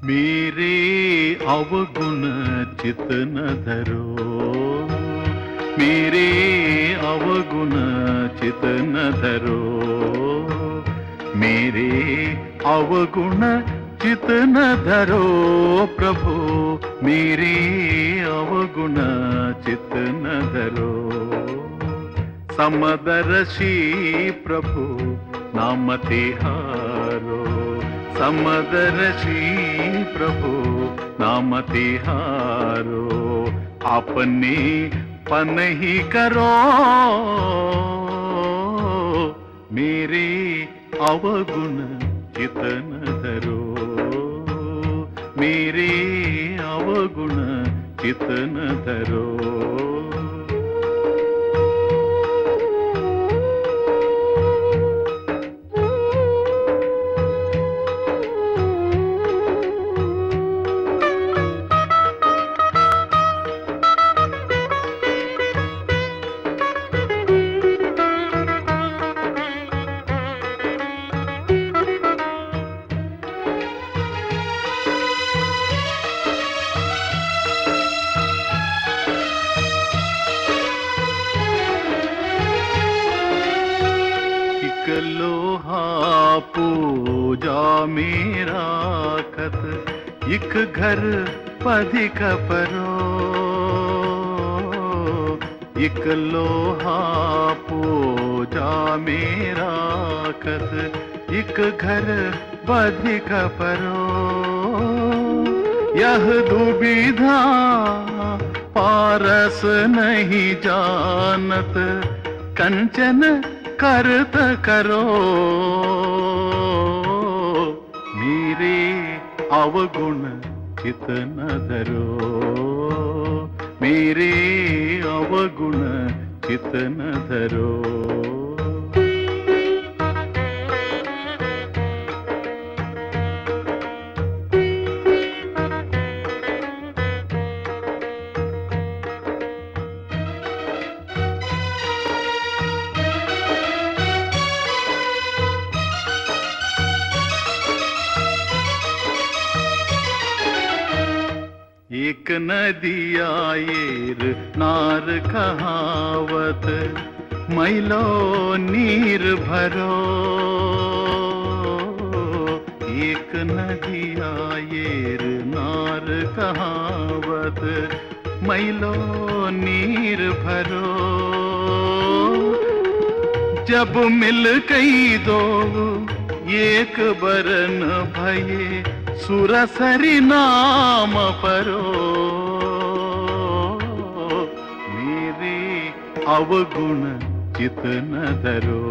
मेरे अवगुण चित न धरो, मेरे अवगुण चित न धरो, मेरे अवगुण चित न धरो प्रभु, मेरे अवगुण चित न धरो. समदर्शी प्रभु नाम तिहारो, समदर्शी प्रभु नाम तिहारो, अपने पन ही करो, मेरे अवगुण चित न धरो, मेरे अवगुण चित न धरो. लोहा पूजा मेरा खत, एक घर पधिक परो, एक लोहा पूजा मेरा खत, एक घर पधिक परो. यह दुविधा पारस नहीं जानत, कंचन करत करो, मेरे अवगुण चित न धरो, मेरे अवगुण चित न धरो. एक नदिया येर नार कहावत, मैलो नीर भरो, एक नदिया येर नार कहावत, मैलो नीर भरो. जब मिल गई दो एक बरन भये, सुरसरी नाम परो, मेरे अवगुण चित न धरो,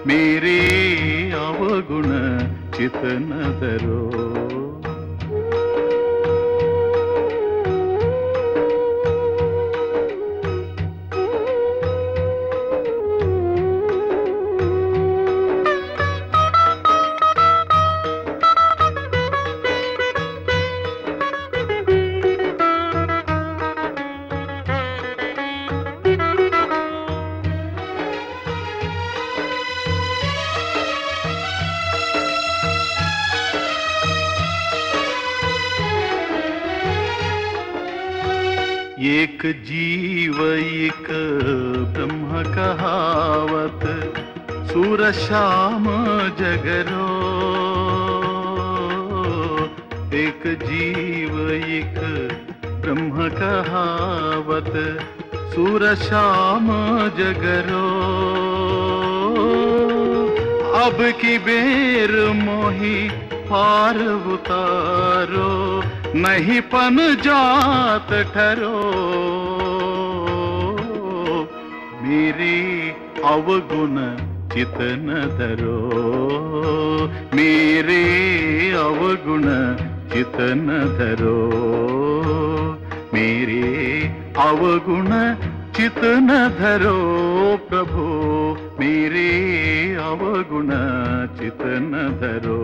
मेरे अवगुण चित न धरो. एक जीव एक ब्रह्म कहावत, सूर श्याम जगरो। एक जीव एक ब्रह्म कहावत, सूर श्याम जगरो। अब की बेर मोही पार उतारो, नहीं पन जात ठहरो। मेरी अवगुण चित न धरो, मेरे अवगुण चित न धरो। मेरे अवगुण चित न धरो प्रभु, मेरे अवगुण चित न धरो।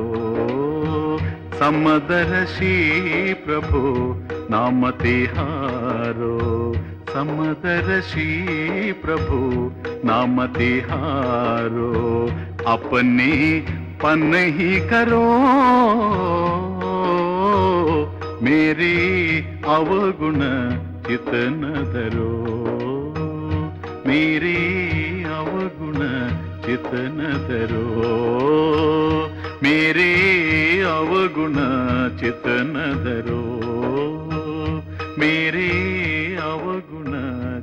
समदर्शी प्रभु नाम तिहारो, समदर्शी प्रभु नाम तिहारो। अपने पन ही करो, मेरे अवगुण चित न धरो। मेरे अवगुण चित न धरो, मेरे अवगुण चित न धरो। मेरे अवगुण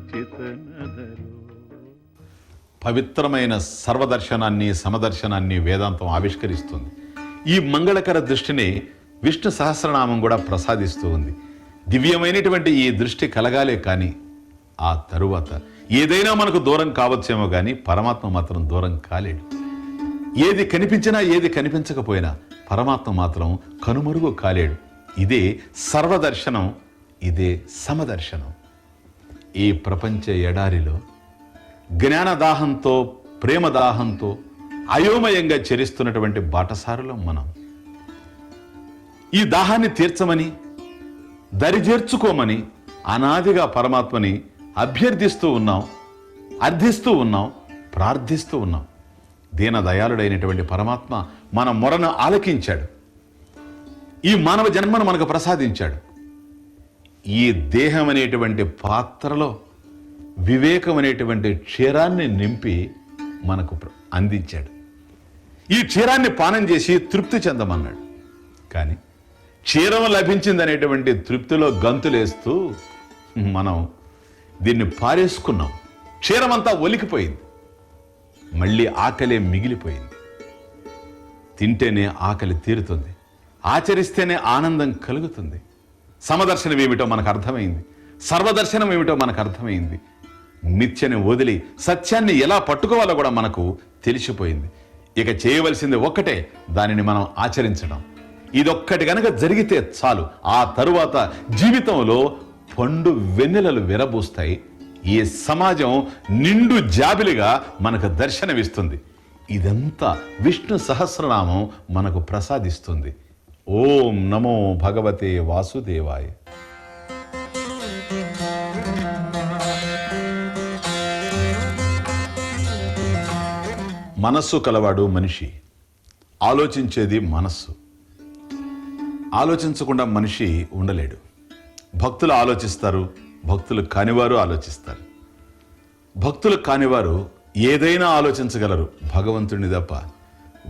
चित न धरो। పవిత్రమైన సర్వదర్శనాన్ని సమదర్శనాన్ని వేదాంతం ఆవిష్కరిస్తుంది. ఈ మంగళకర దృష్టిని విష్ణు సహస్రనామం కూడా ప్రసాదిస్తూ ఉంది. దివ్యమైనటువంటి ఈ దృష్టి కలగాలే కానీ ఆ తరువాత ఏదైనా మనకు దూరం కావచ్చేమో కానీ పరమాత్మ మాత్రం దూరం కాలేడు. ఏది కనిపించినా ఏది కనిపించకపోయినా పరమాత్మ మాత్రం కనుమరుగు కాలేడు. ఇదే సర్వదర్శనం, ఇదే సమదర్శనం. ఈ ప్రపంచ ఎడారిలో జ్ఞానదాహంతో ప్రేమదాహంతో అయోమయంగా చరిస్తున్నటువంటి బాటసారులం మనం. ఈ దాహాన్ని తీర్చమని, దరిచేర్చుకోమని అనాదిగా పరమాత్మని అభ్యర్థిస్తూ ఉన్నాం, అర్థిస్తూ ఉన్నాం, ప్రార్థిస్తూ ఉన్నాం. దీనదయాళుడైనటువంటి పరమాత్మ మన మొరను ఆలకించాడు. ఈ మానవ జన్మను మనకు ప్రసాదించాడు. ఈ దేహం అనేటువంటి పాత్రలో వివేకం అనేటువంటి క్షీరాన్ని నింపి మనకు అందించాడు. ఈ క్షీరాన్ని పానం చేసి తృప్తి చెందమన్నాడు. కానీ క్షీరం లభించిందనేటువంటి తృప్తిలో గంతులేస్తూ మనం దీన్ని పారేసుకున్నాం. క్షీరమంతా ఒలికిపోయింది. మళ్ళీ ఆకలే మిగిలిపోయింది. తింటేనే ఆకలి తీరుతుంది, ఆచరిస్తేనే ఆనందం కలుగుతుంది. సమదర్శనం ఏమిటో మనకు అర్థమైంది, సర్వదర్శనం ఏమిటో మనకు అర్థమైంది. మిథ్యని వదిలి సత్యాన్ని ఎలా పట్టుకోవాలో కూడా మనకు తెలిసిపోయింది. ఇక చేయవలసింది ఒక్కటే, దానిని మనం ఆచరించడం. ఇదొక్కటి గనక జరిగితే చాలు, ఆ తరువాత జీవితంలో పండు వెన్నెలలు విరబూస్తాయి. ఈ సమాజం నిండు జాబిలిగా మనకు దర్శనమిస్తుంది. ఇదంతా విష్ణు సహస్రనామం మనకు ప్రసాదిస్తుంది. ఓం నమో భగవతే వాసుదేవాయ. మనస్సు కలవాడు మనిషి. ఆలోచించేది మనస్సు. ఆలోచించకుండా మనిషి ఉండలేడు. భక్తులు ఆలోచిస్తారు, భక్తులు కానివారు ఆలోచిస్తారు. భక్తులు కానివారు ఏదైనా ఆలోచించగలరు భగవంతుడిని తప్ప.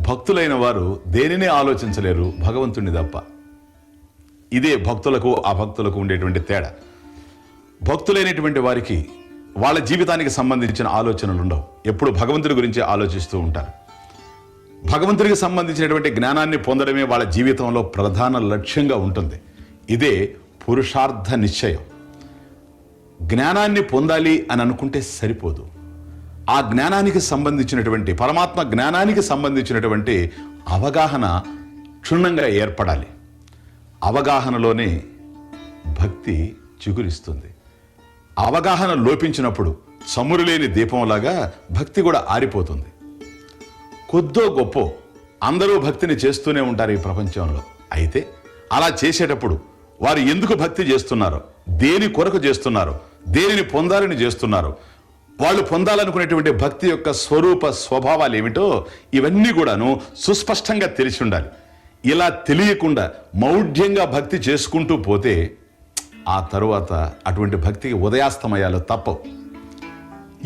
భక్తులైన వారు దేనిని ఆలోచించలేరు భగవంతుడిని తప్ప. ఇదే భక్తులకు అభక్తులకు ఉండేటువంటి తేడా. భక్తులైనటువంటి వారికి వాళ్ళ జీవితానికి సంబంధించిన ఆలోచనలు ఉండవు. ఎప్పుడు భగవంతుడి గురించి ఆలోచిస్తూ ఉంటారు. భగవంతుడికి సంబంధించినటువంటి జ్ఞానాన్ని పొందడమే వాళ్ళ జీవితంలో ప్రధాన లక్ష్యంగా ఉంటుంది. ఇదే పురుషార్థ నిశ్చయం. జ్ఞానాన్ని పొందాలి అని అనుకుంటే సరిపోదు. ఆ జ్ఞానానికి సంబంధించినటువంటి పరమాత్మ జ్ఞానానికి సంబంధించినటువంటి అవగాహన క్షుణ్ణంగా ఏర్పడాలి. అవగాహనలోనే భక్తి చిగురిస్తుంది. అవగాహన లోపించినప్పుడు చమురులేని దీపంలాగా భక్తి కూడా ఆరిపోతుంది. కొద్దో గొప్పో అందరూ భక్తిని చేస్తూనే ఉంటారు ఈ ప్రపంచంలో. అయితే అలా చేసేటప్పుడు వారు ఎందుకు భక్తి చేస్తున్నారో, దేని కొరకు చేస్తున్నారో, దేనిని పొందాలని చేస్తున్నారో, వాళ్ళు పొందాలనుకునేటువంటి భక్తి యొక్క స్వరూప స్వభావాలు ఏమిటో ఇవన్నీ కూడాను సుస్పష్టంగా తెలిసి ఉండాలి. ఇలా తెలియకుండా మౌఢ్యంగా భక్తి చేసుకుంటూ పోతే ఆ తరువాత అటువంటి భక్తికి ఉదయాస్తమయాలు తప్పవు.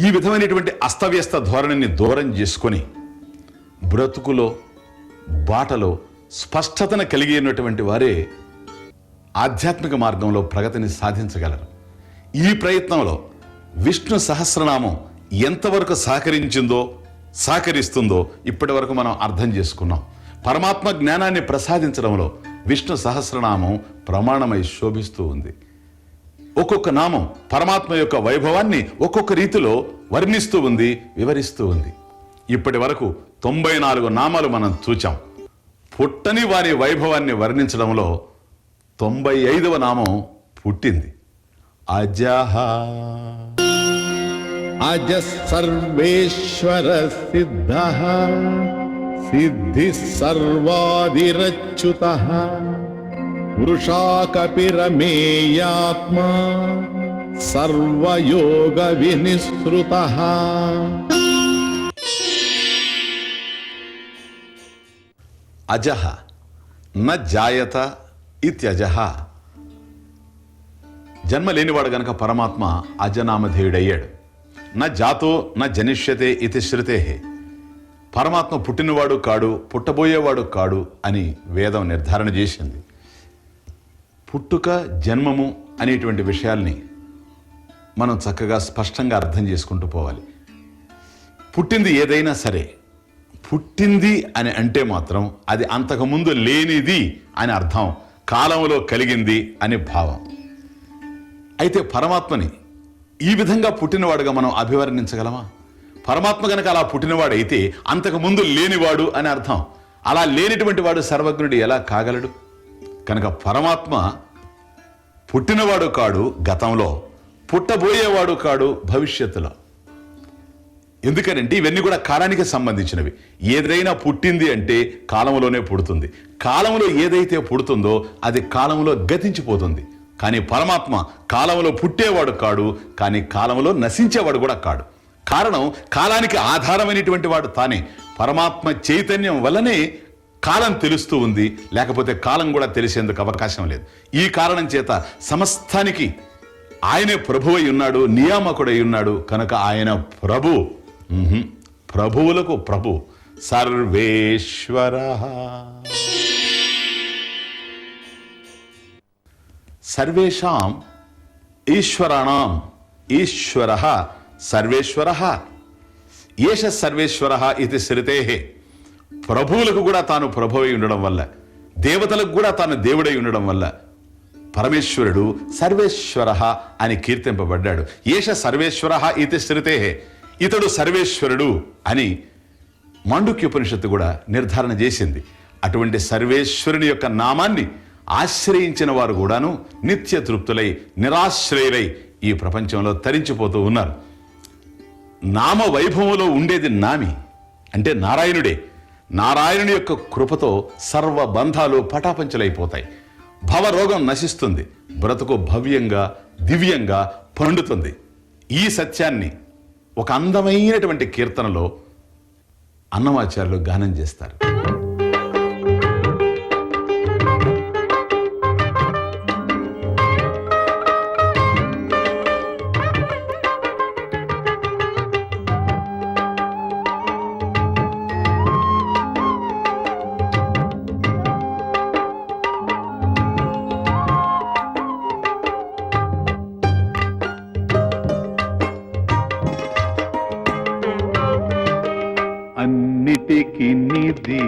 ఈ విధమైనటువంటి అస్తవ్యస్త ధోరణిని దూరం చేసుకొని బ్రతుకులో బాటలో స్పష్టతను కలిగి ఉన్నటువంటి వారే ఆధ్యాత్మిక మార్గంలో ప్రగతిని సాధించగలరు. ఈ ప్రయత్నంలో విష్ణు సహస్రనామం ఎంతవరకు సహకరిస్తుందో ఇప్పటి వరకు మనం అర్థం చేసుకున్నాం. పరమాత్మ జ్ఞానాన్ని ప్రసాదించడంలో విష్ణు సహస్రనామం ప్రమాణమై శోభిస్తూ ఉంది. ఒక్కొక్క నామం పరమాత్మ యొక్క వైభవాన్ని ఒక్కొక్క రీతిలో వర్ణిస్తూ ఉంది, వివరిస్తూ ఉంది. ఇప్పటి వరకు 94 నామాలు మనం చూచాం. పుట్టని వారి వైభవాన్ని వర్ణించడంలో 95వ నామం పుట్టింది. అజహ. అజ సర్వేశ్వర సిద్ధ సిద్ధి సర్వాదిరచ్యుత వృషాకపిరమేయాత్మా సర్వయోగ వినిసృత. అజహ న జాయత ఇత్యజహ. జన్మ లేనివాడు గనక పరమాత్మ అజనామధేయుడయ్యాడు. న జాతో న జనిష్యతే ఇది శృతే. పరమాత్మ పుట్టినవాడు కాడు, పుట్టబోయేవాడు కాడు అని వేదం నిర్ధారణ చేసింది. పుట్టుక, జన్మము అనేటువంటి విషయాల్ని మనం చక్కగా స్పష్టంగా అర్థం చేసుకుంటూ పోవాలి. పుట్టింది ఏదైనా సరే, పుట్టింది అని అంటే మాత్రం అది అంతకుముందు లేనిది అని అర్థం, కాలంలో కలిగింది అని భావం. అయితే పరమాత్మని ఈ విధంగా పుట్టినవాడుగా మనం అభివర్ణించగలమా? పరమాత్మ గనక అలా పుట్టినవాడైతే అంతకుముందు లేనివాడు అని అర్థం. అలా లేనిటువంటి వాడు సర్వజ్ఞుడు ఎలా కాగలడు? కనుక పరమాత్మ పుట్టినవాడు కాడు గతంలో, పుట్టబోయేవాడు కాడు భవిష్యత్తులో. ఎందుకనంటే ఇవన్నీ కూడా కాలానికి సంబంధించినవి. ఏదైనా పుట్టింది అంటే కాలంలోనే పుడుతుంది. కాలంలో ఏదైతే పుడుతుందో అది కాలంలో గతించిపోతుంది. కానీ పరమాత్మ కాలంలో పుట్టేవాడు కాడు, కానీ కాలంలో నశించేవాడు కూడా కాడు. కారణం, కాలానికి ఆధారమైనటువంటి వాడు తానే. పరమాత్మ చైతన్యం వల్లనే కాలం తెలుస్తూ ఉంది, లేకపోతే కాలం కూడా తెలిసేందుకు అవకాశం లేదు. ఈ కారణం చేత సమస్తానికి ఆయనే ప్రభువై ఉన్నాడు, నియామకుడై ఉన్నాడు. కనుక ఆయన ప్రభు, ప్రభువులకు ప్రభు, సర్వేశ్వర. సర్వేషాం ఈశ్వరాణం ఈశ్వర సర్వేశ్వర. ఏష సర్వేశ్వర ఇది శృతే. ప్రభువులకు కూడా తాను ప్రభువై ఉండడం వల్ల, దేవతలకు కూడా తాను దేవుడై ఉండడం వల్ల పరమేశ్వరుడు సర్వేశ్వర అని కీర్తింపబడ్డాడు. ఏష సర్వేశ్వర ఇది శృతే. ఇతడు సర్వేశ్వరుడు అని మాండుక్యోపనిషత్తు కూడా నిర్ధారణ చేసింది. అటువంటి సర్వేశ్వరుని యొక్క నామాన్ని ఆశ్రయించిన వారు కూడాను నిత్య తృప్తులై, నిరాశ్రయులై ఈ ప్రపంచంలో తరించిపోతూ ఉన్నారు. నామ వైభవంలో ఉండేది నామి అంటే నారాయణుడే. నారాయణుని యొక్క కృపతో సర్వ బంధాలు పటాపంచలైపోతాయి. భవరోగం నశిస్తుంది, బ్రతుకు భవ్యంగా దివ్యంగా పండుతుంది. ఈ సత్యాన్ని ఒక అందమైనటువంటి కీర్తనలో అన్నమాచార్యులు గానం చేస్తారు. అన్నిటికి నిధి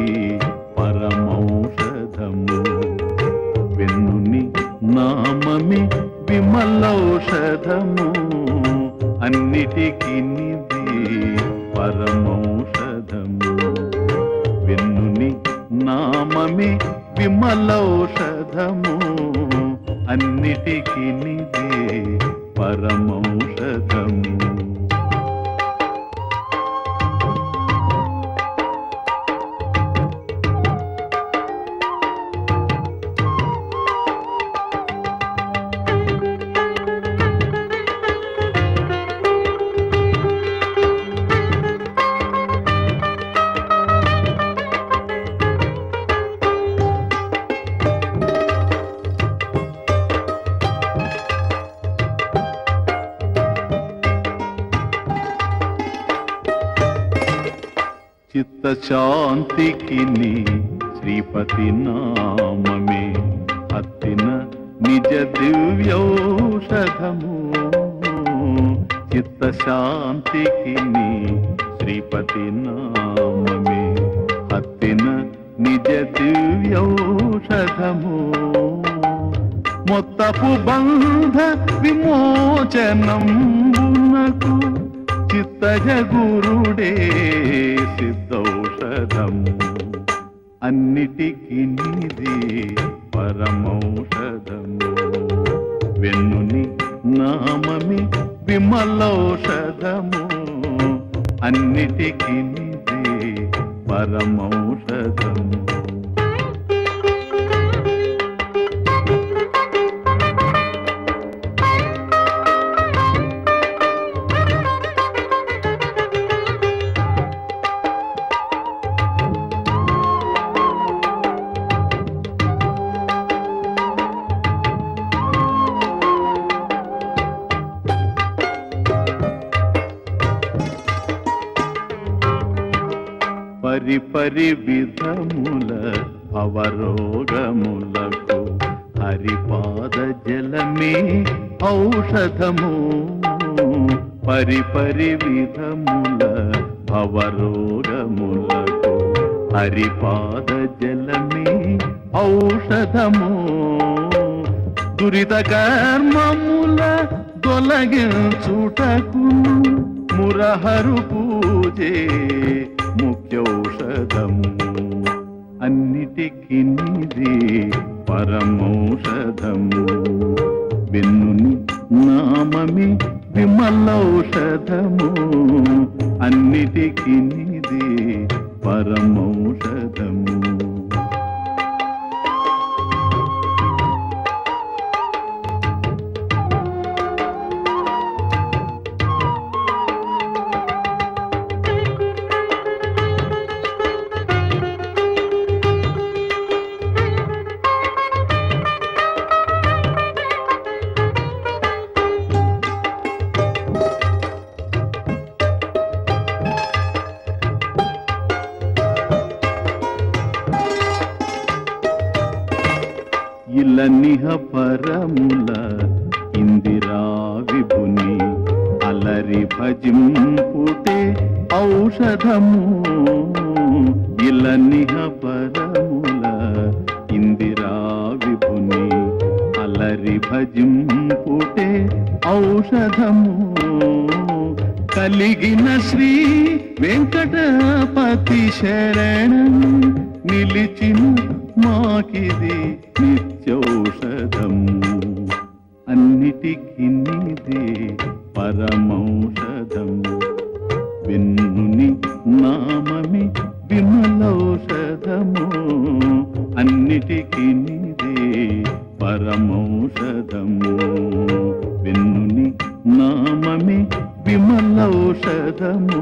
పరమౌషధము, వెన్నుని నామమే విమలౌషధము. అన్నిటికి నిధి పరమౌషధము, వెన్నుని నామమే విమలౌషధము. అన్నిటికి నిధి పరమౌషధము. చిత్తశాంతికి నీ శ్రీపతి నామమే అత్తిన నిజ దివ్యౌషధము. చిత్తశాంతికి నీ శ్రీపతి నామమే అత్తిన నిజ దివ్యౌషధము. మొత్తపు బంధ విమోచనంబునకు చిత్తజ గురుడే సిద్ధౌషధము. అన్నిటికీ నీది పరమౌషధము. వెన్నుని నామమి విమలౌషధము. అన్నిటికీ నీది పరమౌషధము. పరిపరి విధముల అవరోగములకు హరిపాద జలమే ఔషధము. పరిపరి విధముల అవరోగములకు హరిపాద జలమే ఔషధము. దురిత కర్మముల తొలగించుటకు మురహరు పూజే ముఖ్యౌషధము. అన్నిటికీ నీది పరమౌషధము. వెన్నుని నామమి విమలౌషధము. అన్నిటికీ నీది పరమౌషధము. ఇలనిహ పరముల ఇందిరా విభుని అలరి భజింపుటే ఔషధము. ఇలనిహ పరముల ఇందిరా విభుని అలరి భజింపుటే ఔషధము. కలిగిన శ్రీ వెంకటపతి శరణం నిలిచిన మాకిది నిత్యౌషధము. అన్నిటికీ నీది పరమౌషధము. వెన్నుని నామమి విమలౌషధము. అన్నిటికీ నీది పరమౌషధము. వెన్నుని నామమి విమలౌషధము.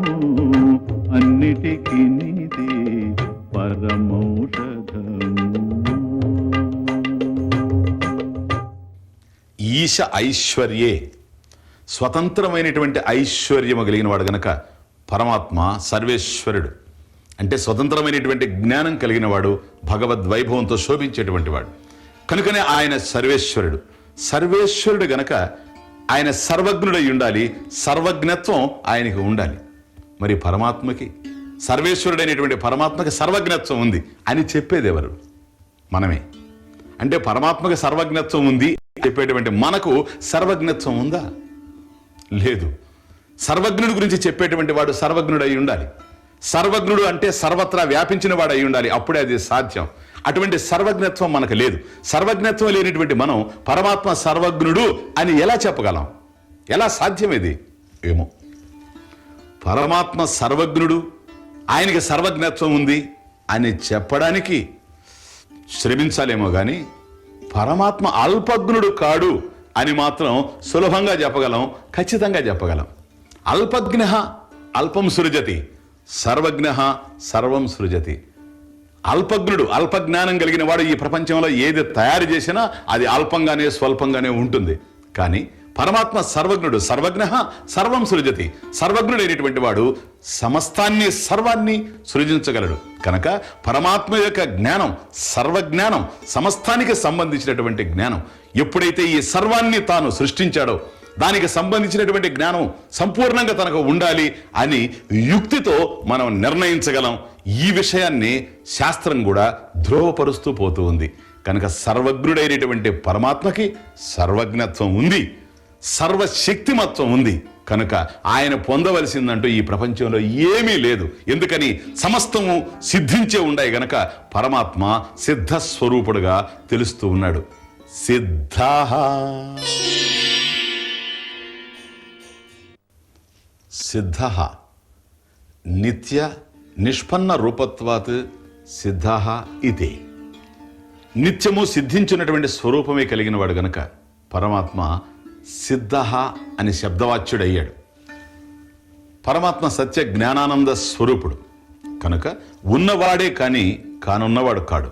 అన్నిటికీ నీది పరమౌషధము. ఈశ ఐశ్వర్యే, స్వతంత్రమైనటువంటి ఐశ్వర్యము కలిగిన వాడు గనక పరమాత్మ సర్వేశ్వరుడు. అంటే స్వతంత్రమైనటువంటి జ్ఞానం కలిగిన వాడు, భగవద్వైభవంతో శోభించేటువంటి వాడు కనుకనే ఆయన సర్వేశ్వరుడు. సర్వేశ్వరుడు గనక ఆయన సర్వజ్ఞుడై ఉండాలి, సర్వజ్ఞత్వం ఆయనకు ఉండాలి. మరి పరమాత్మకి, సర్వేశ్వరుడైనటువంటి పరమాత్మకి సర్వజ్ఞత్వం ఉంది అని చెప్పేది ఎవరు? మనమే. అంటే పరమాత్మకి సర్వజ్ఞత్వం ఉంది చెప్పేటువంటి మనకు సర్వజ్ఞత్వం ఉందా? లేదు. సర్వజ్ఞుడి గురించి చెప్పేటువంటి వాడు సర్వజ్ఞుడై ఉండాలి. సర్వజ్ఞుడు అంటే సర్వత్రా వ్యాపించిన వాడు అయి ఉండాలి, అప్పుడే అది సాధ్యం. అటువంటి సర్వజ్ఞత్వం మనకు లేదు. సర్వజ్ఞత్వం లేనిటువంటి మనం పరమాత్మ సర్వజ్ఞుడు అని ఎలా చెప్పగలం? ఎలా సాధ్యం ఇది? ఏమో. పరమాత్మ సర్వజ్ఞుడు, ఆయనకి సర్వజ్ఞత్వం ఉంది అని చెప్పడానికి శ్రమించాలేమో కానీ పరమాత్మ అల్పజ్ఞుడు కాడు అని మాత్రం సులభంగా చెప్పగలం, ఖచ్చితంగా చెప్పగలం. అల్పజ్ఞ అల్పం సృజతి, సర్వజ్ఞ సర్వం సృజతి. అల్పజ్ఞుడు, అల్పజ్ఞానం కలిగిన వాడు ఈ ప్రపంచంలో ఏది తయారు చేసినా అది అల్పంగానే స్వల్పంగానే ఉంటుంది. కానీ పరమాత్మ సర్వజ్ఞుడు. సర్వజ్ఞ సర్వం సృజతి. సర్వజ్ఞుడైనటువంటి వాడు సమస్తాన్ని సర్వాన్ని సృజించగలడు. కనుక పరమాత్మ యొక్క జ్ఞానం సర్వజ్ఞానం, సమస్తానికి సంబంధించినటువంటి జ్ఞానం. ఎప్పుడైతే ఈ సర్వాన్ని తాను సృష్టించాడో దానికి సంబంధించినటువంటి జ్ఞానం సంపూర్ణంగా తనకు ఉండాలి అని యుక్తితో మనం నిర్ణయించగలం. ఈ విషయాన్ని శాస్త్రం కూడా ధ్రువపరుస్తూ పోతూ ఉంది. కనుక సర్వజ్ఞుడైనటువంటి పరమాత్మకి సర్వజ్ఞత్వం ఉంది, సర్వశక్తిమత్వం ఉంది. కనుక ఆయన పొందవలసిందంటూ ఈ ప్రపంచంలో ఏమీ లేదు. ఎందుకని సమస్తము సిద్ధించే ఉన్నాయి గనక పరమాత్మ సిద్ధస్వరూపుడుగా తెలుస్తూ ఉన్నాడు. సిద్ధ సిద్ధ నిత్య నిష్పన్న రూపత్వాత్ సిద్ధ ఇదే. నిత్యము సిద్ధించినటువంటి స్వరూపమే కలిగిన వాడు గనక పరమాత్మ సిద్ధ అని శబ్దవాచ్యుడయ్యాడు. పరమాత్మ సత్య జ్ఞానానంద స్వరూపుడు కనుక ఉన్నవాడే కానీ కానున్నవాడు కాడు.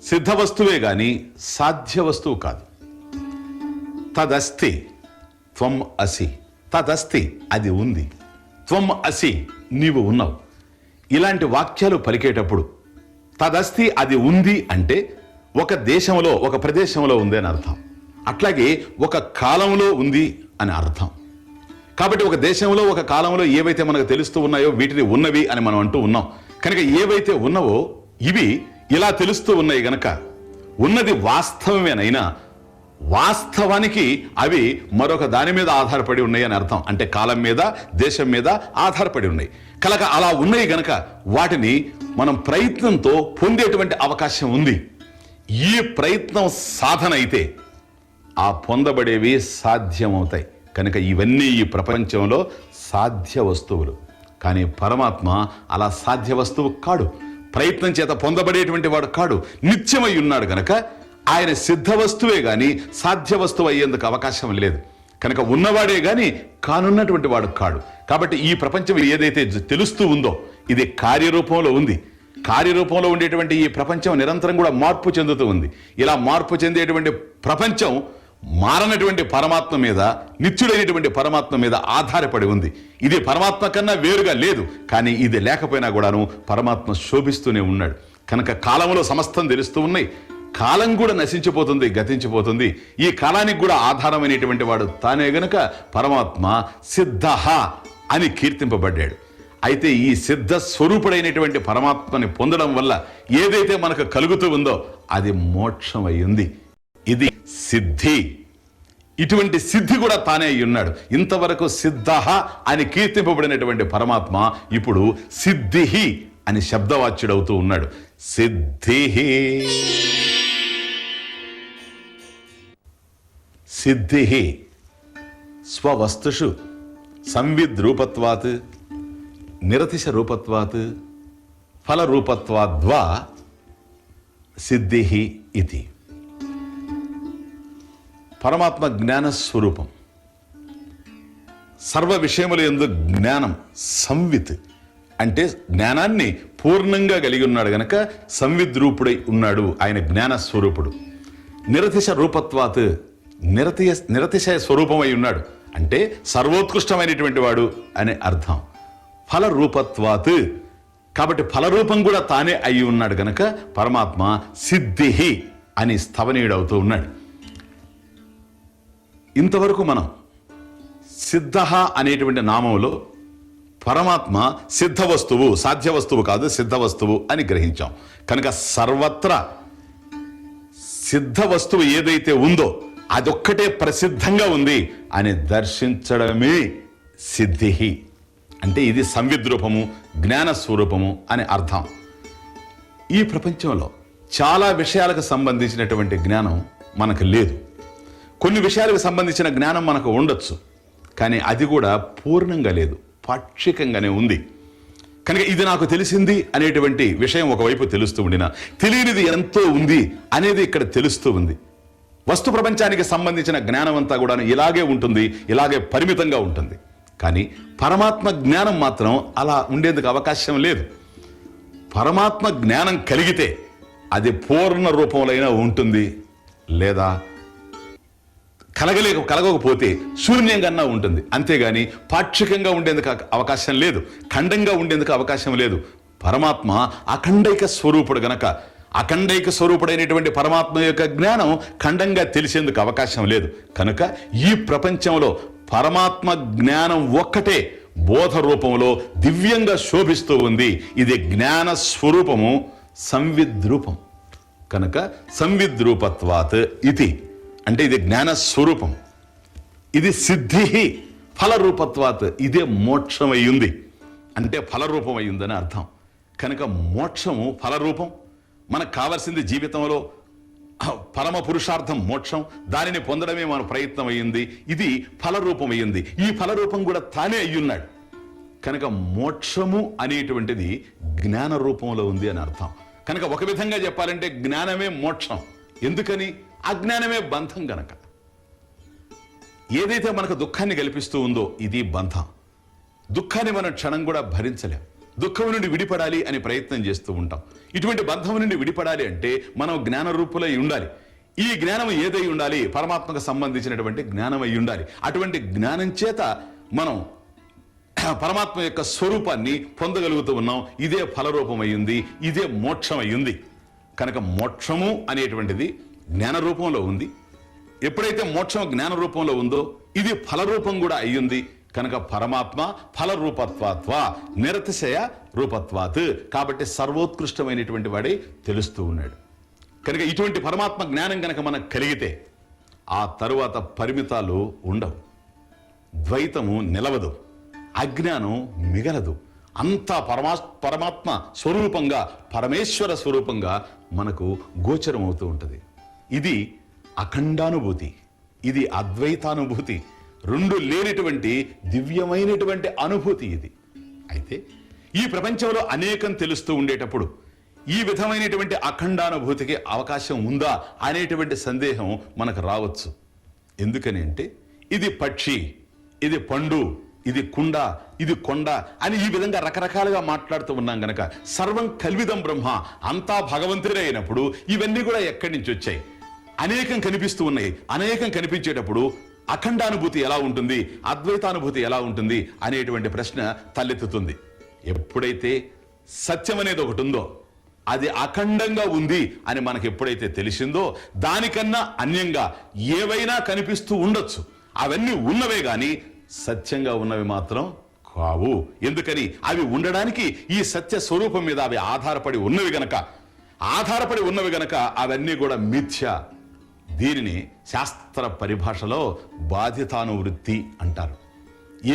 సిద్ధ వస్తువే గాని సాధ్య వస్తువు కాదు. తదస్తి త్వం అసి. తదస్తి అది ఉంది, త్వం అసి నీవు ఉన్నావు. ఇలాంటి వాక్యాలు పలికేటప్పుడు తదస్తి అది ఉంది అంటే ఒక దేశంలో ఒక ప్రదేశంలో ఉంది అని అర్థం. అట్లాగే ఒక కాలంలో ఉంది అని అర్థం. కాబట్టి ఒక దేశంలో ఒక కాలంలో ఏవైతే మనకు తెలుస్తూ ఉన్నాయో వీటిని ఉన్నవి అని మనం అంటూ ఉన్నాం. కనుక ఏవైతే ఉన్నవో ఇవి ఇలా తెలుస్తూ ఉన్నాయి గనక ఉన్నది వాస్తవమేనైనా వాస్తవానికి అవి మరొక దాని మీద ఆధారపడి ఉన్నాయి అని అర్థం. అంటే కాలం మీద దేశం మీద ఆధారపడి ఉన్నాయి. కనుక అలా ఉన్నాయి గనక వాటిని మనం ప్రయత్నంతో పొందేటువంటి అవకాశం ఉంది. ఈ ప్రయత్నం సాధన అయితే ఆ పొందబడేవి సాధ్యమవుతాయి. కనుక ఇవన్నీ ఈ ప్రపంచంలో సాధ్య వస్తువులు. కానీ పరమాత్మ అలా సాధ్య వస్తువు కాడు, ప్రయత్నం చేత పొందబడేటువంటి వాడు కాడు, నిత్యమై ఉన్నాడు గనక ఆయన సిద్ధ వస్తువే గాని సాధ్య వస్తువు అయ్యేందుకు అవకాశం లేదు. కనుక ఉన్నవాడే గాని కానున్నటువంటి వాడు కాడు. కాబట్టి ఈ ప్రపంచం ఏదైతే తెలుస్తూ ఉందో ఇది కార్యరూపంలో ఉంది. కార్యరూపంలో ఉండేటువంటి ఈ ప్రపంచం నిరంతరం కూడా మార్పు చెందుతూ ఉంది. ఇలా మార్పు చెందేటువంటి ప్రపంచం మారనటువంటి పరమాత్మ మీద, నిత్యుడైనటువంటి పరమాత్మ మీద ఆధారపడి ఉంది. ఇది పరమాత్మ కన్నా వేరుగా లేదు. కానీ ఇది లేకపోయినా కూడాను పరమాత్మ శోభిస్తూనే ఉన్నాడు. కనుక కాలంలో సమస్తం తెలుస్తూ ఉన్నాయి. కాలం కూడా నశించిపోతుంది, గతించిపోతుంది. ఈ కాలానికి కూడా ఆధారమైనటువంటి వాడు తానే గనుక పరమాత్మ సిద్ధ అని కీర్తింపబడ్డాడు. అయితే ఈ సిద్ధ స్వరూపుడైనటువంటి పరమాత్మని పొందడం వల్ల ఏదైతే మనకు కలుగుతూ ఉందో అది మోక్షం అయ్యింది. ఇది సిద్ధి. ఇటువంటి సిద్ధి కూడా తానే అయి ఉన్నాడు. ఇంతవరకు సిద్ధ అని కీర్తింపబడినటువంటి పరమాత్మ ఇప్పుడు సిద్ధి అని శబ్దవాచ్యుడవుతూ ఉన్నాడు. సిద్ధి సిద్ధి స్వవస్తుషు సంవిద్రూపత్వాత్ నిరతిశ రూపత్వాత్ ఫలరూపత్వాద్వా సిద్ధి ఇది. పరమాత్మ జ్ఞానస్వరూపం. సర్వ విషయముల యందు జ్ఞానం సంవిత్ అంటే జ్ఞానాన్ని పూర్ణంగా కలిగి ఉన్నాడు గనక సంవిద్రూపుడై ఉన్నాడు. ఆయన జ్ఞానస్వరూపుడు. నిరతిశ రూపత్వాత్ నిరతిశయ స్వరూపమై ఉన్నాడు అంటే సర్వోత్కృష్టమైనటువంటి వాడు అనే అర్థం. ఫలరూపత్వాత్ కాబట్టి ఫలరూపం కూడా తానే అయి ఉన్నాడు గనక పరమాత్మ సిద్ధి అని స్థవనీయుడవుతూ ఉన్నాడు. ఇంతవరకు మనం సిద్ధ అనేటువంటి నామంలో పరమాత్మ సిద్ధ వస్తువు, సాధ్య వస్తువు కాదు, సిద్ధ వస్తువు అని గ్రహించాం. కనుక సర్వత్రా సిద్ధ వస్తువు ఏదైతే ఉందో అదొక్కటే ప్రసిద్ధంగా ఉంది అని దర్శించడమే సిద్ధి. అంటే ఇది సంవిద్రూపము, జ్ఞాన స్వరూపము అని అర్థం. ఈ ప్రపంచంలో చాలా విషయాలకు సంబంధించినటువంటి జ్ఞానం మనకు లేదు. కొన్ని విషయాలకు సంబంధించిన జ్ఞానం మనకు ఉండొచ్చు, కానీ అది కూడా పూర్ణంగా లేదు, పాక్షికంగానే ఉంది. కనుక ఇది నాకు తెలిసింది అనేటువంటి విషయం ఒకవైపు తెలుస్తూ ఉండినా తెలియనిది ఎంతో ఉంది అనేది ఇక్కడ తెలుస్తూ ఉంది. వస్తు ప్రపంచానికి సంబంధించిన జ్ఞానం అంతా కూడా ఇలాగే ఉంటుంది, ఇలాగే పరిమితంగా ఉంటుంది. కానీ పరమాత్మ జ్ఞానం మాత్రం అలా ఉండేందుకు అవకాశం లేదు. పరమాత్మ జ్ఞానం కలిగితే అది పూర్ణ రూపంలో ఉంటుంది, లేదా కలగకపోతే శూన్యంగా ఉంటుంది, అంతేగాని పాక్షికంగా ఉండేందుకు అవకాశం లేదు, ఖండంగా ఉండేందుకు అవకాశం లేదు. పరమాత్మ అఖండైక స్వరూపుడు గనక అఖండైక స్వరూపుడైనటువంటి పరమాత్మ యొక్క జ్ఞానం ఖండంగా తెలిసేందుకు అవకాశం లేదు. కనుక ఈ ప్రపంచంలో పరమాత్మ జ్ఞానం ఒక్కటే బోధ రూపంలో దివ్యంగా శోభిస్తూ ఉంది. ఇది జ్ఞాన స్వరూపము, సంవిద్రూపం. కనుక సంవిద్రూపత్వాత్ ఇది అంటే ఇది జ్ఞాన స్వరూపం. ఇది సిద్ధి ఫలరూపత్వాత్, ఇదే మోక్షమయ్యింది అంటే ఫలరూపం అయ్యిందని అర్థం. కనుక మోక్షము ఫలరూపం. మనకు కావలసింది జీవితంలో పరమ పురుషార్థం మోక్షం, దానిని పొందడమే మన ప్రయత్నం అయ్యింది. ఇది ఫలరూపం అయ్యింది. ఈ ఫలరూపం కూడా తానే అయ్యున్నాడు. కనుక మోక్షము అనేటువంటిది జ్ఞాన రూపంలో ఉంది అని అర్థం. కనుక ఒక విధంగా చెప్పాలంటే జ్ఞానమే మోక్షం. ఎందుకని? అజ్ఞానమే బంధం. గనక ఏదైతే మనకు దుఃఖాన్ని కల్పిస్తూ ఉందో ఇది బంధం. దుఃఖాన్ని మనం క్షణం కూడా భరించలేం. దుఃఖం నుండి విడిపడాలి అని ప్రయత్నం చేస్తూ ఉంటాం. ఇటువంటి బంధం నుండి విడిపడాలి అంటే మనం జ్ఞాన రూపులై ఉండాలి. ఈ జ్ఞానం ఏదై ఉండాలి? పరమాత్మకు సంబంధించినటువంటి జ్ఞానం అయి ఉండాలి. అటువంటి జ్ఞానం చేత మనం పరమాత్మ యొక్క స్వరూపాన్ని పొందగలుగుతూ ఉన్నాం. ఇదే ఫలరూపం అయ్యింది, ఇదే మోక్షం అయ్యింది. కనుక మోక్షము అనేటువంటిది జ్ఞాన రూపంలో ఉంది. ఎప్పుడైతే మోక్షం జ్ఞాన రూపంలో ఉందో ఇది ఫలరూపం కూడా అయ్యింది. కనుక పరమాత్మ ఫలరూపత్వాత్వ నిరతిశయ రూపత్వాత్, కాబట్టి సర్వోత్కృష్టమైనటువంటి వాడే తెలుస్తూ ఉన్నాడు. కనుక ఇటువంటి పరమాత్మ జ్ఞానం కనుక మనకు కలిగితే ఆ తరువాత పరిమితాలు ఉండవు, ద్వైతము నిలవదు, అజ్ఞానం మిగలదు. అంతా పరమాత్మ స్వరూపంగా పరమేశ్వర స్వరూపంగా మనకు గోచరం అవుతూ ఉంటుంది. ఇది అఖండానుభూతి, ఇది అద్వైతానుభూతి, రెండు లేనటువంటి దివ్యమైనటువంటి అనుభూతి ఇది. అయితే ఈ ప్రపంచంలో అనేకం తెలుస్తూ ఉండేటప్పుడు ఈ విధమైనటువంటి అఖండానుభూతికి అవకాశం ఉందా అనేటువంటి సందేహం మనకు రావచ్చు. ఎందుకని అంటే ఇది పక్షి, ఇది పండు, ఇది కుండ, ఇది కొండ అని ఈ విధంగా రకరకాలుగా మాట్లాడుతూ ఉన్నాం గనక సర్వం కల్విదం బ్రహ్మ, అంతా భగవంతుడే అయినప్పుడు ఇవన్నీ కూడా ఎక్కడి నుంచి వచ్చాయి? అనేకం కనిపిస్తూ ఉన్నాయి. అనేకం కనిపించేటప్పుడు అఖండానుభూతి ఎలా ఉంటుంది, అద్వైతానుభూతి ఎలా ఉంటుంది అనేటువంటి ప్రశ్న తలెత్తుతుంది. ఎప్పుడైతే సత్యం అనేది ఒకటి ఉందో, అది అఖండంగా ఉంది అని మనకు ఎప్పుడైతే తెలిసిందో, దానికన్నా అన్యంగా ఏవైనా కనిపిస్తూ ఉండొచ్చు. అవన్నీ ఉన్నవే గాని సత్యంగా ఉన్నవి మాత్రం కావు. ఎందుకని? అవి ఉండడానికి ఈ సత్య స్వరూపం మీద అవి ఆధారపడి ఉన్నవి గనక అవన్నీ కూడా మిథ్య. దీనిని శాస్త్ర పరిభాషలో బాధితానువృత్తి అంటారు.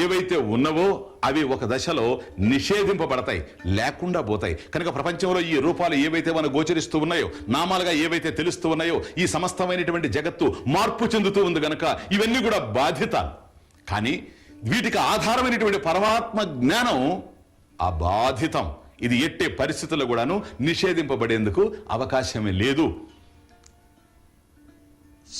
ఏవైతే ఉన్నవో అవి ఒక దశలో నిషేధింపబడతాయి, లేకుండా పోతాయి. కనుక ప్రపంచంలో ఈ రూపాలు ఏవైతే మనకు గోచరిస్తూ ఉన్నాయో, నామాలుగా ఏవైతే తెలుస్తూ ఉన్నాయో, ఈ సమస్తమైనటువంటి జగత్తు మార్పు చెందుతూ ఉంది గనక ఇవన్నీ కూడా బాధితాలు. కానీ వీటికి ఆధారమైనటువంటి పరమాత్మ జ్ఞానం అబాధితం. ఇది ఎట్టే పరిస్థితుల్లో కూడాను నిషేధింపబడేందుకు అవకాశమే లేదు.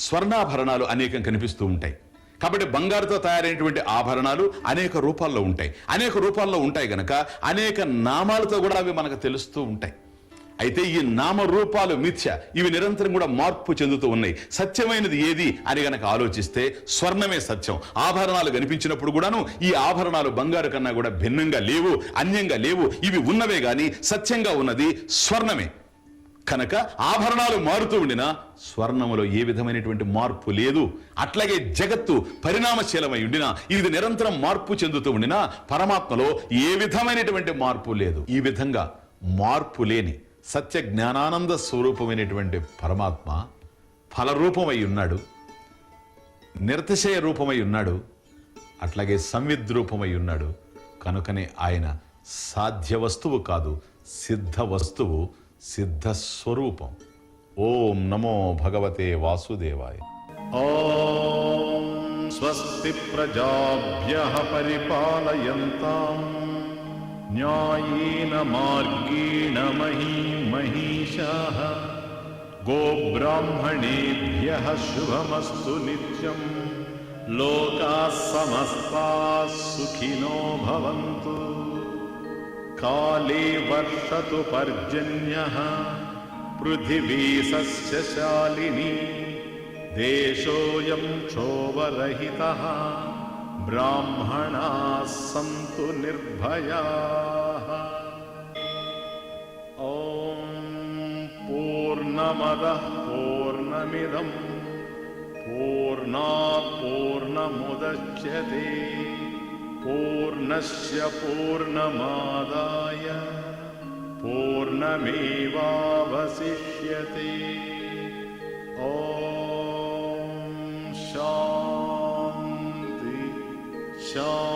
స్వర్ణాభరణాలు అనేకం కనిపిస్తూ ఉంటాయి. కాబట్టి బంగారుతో తయారైనటువంటి ఆభరణాలు అనేక రూపాల్లో ఉంటాయి గనక అనేక నామాలతో కూడా అవి మనకు తెలుస్తూ ఉంటాయి. అయితే ఈ నామరూపాలు మిథ్య, ఇవి నిరంతరం కూడా మార్పు చెందుతూ ఉన్నాయి. సత్యమైనది ఏది అని గనక ఆలోచిస్తే స్వర్ణమే సత్యం. ఆభరణాలు కనిపించినప్పుడు కూడాను ఈ ఆభరణాలు బంగారు కన్నా కూడా భిన్నంగా లేవు, అన్యంగా లేవు. ఇవి ఉన్నవే గాని సత్యంగా ఉన్నది స్వర్ణమే. కనుక ఆభరణాలు మారుతూ ఉండినా స్వర్ణములో ఏ విధమైనటువంటి మార్పు లేదు. అట్లాగే జగత్తు పరిణామశీలమై ఉండినా, ఇది నిరంతరం మార్పు చెందుతూ ఉండినా పరమాత్మలో ఏ విధమైనటువంటి మార్పు లేదు. ఈ విధంగా మార్పు లేని సత్య జ్ఞానానంద స్వరూపమైనటువంటి పరమాత్మ ఫలరూపమై ఉన్నాడు, నిరతిశయ రూపమై ఉన్నాడు, అట్లాగే సంవిద్రూపమై ఉన్నాడు. కనుకనే ఆయన సాధ్య వస్తువు కాదు, సిద్ధ వస్తువు, సిద్ధ స్వరూపం. ఓం నమో భగవతే వాసుదేవాయ. ఓం స్వస్తి ప్రజాభ్యః పరిపాలయంతాం న్యాయేన మార్గేణ మహీశాః గోబ్రాహ్మణేభ్యః శుభమస్తు నిత్యం. లోకాః సమస్తాః సుఖినో భవంతు. కాలే వర్షతు పర్జన్యః పృథివీ సస్యశాలినీ. देशोऽयं क्षोभरहितः ब्राह्मणाः सन्तु निर्भयाः। ॐ पूर्णमदः पूर्णमिदं पूर्णात् पूर्णमुदच्यते पूर्णस्य पूर्णमादाय पूर्णमेवावशिष्यते। ॐ शान्ति शान्ति।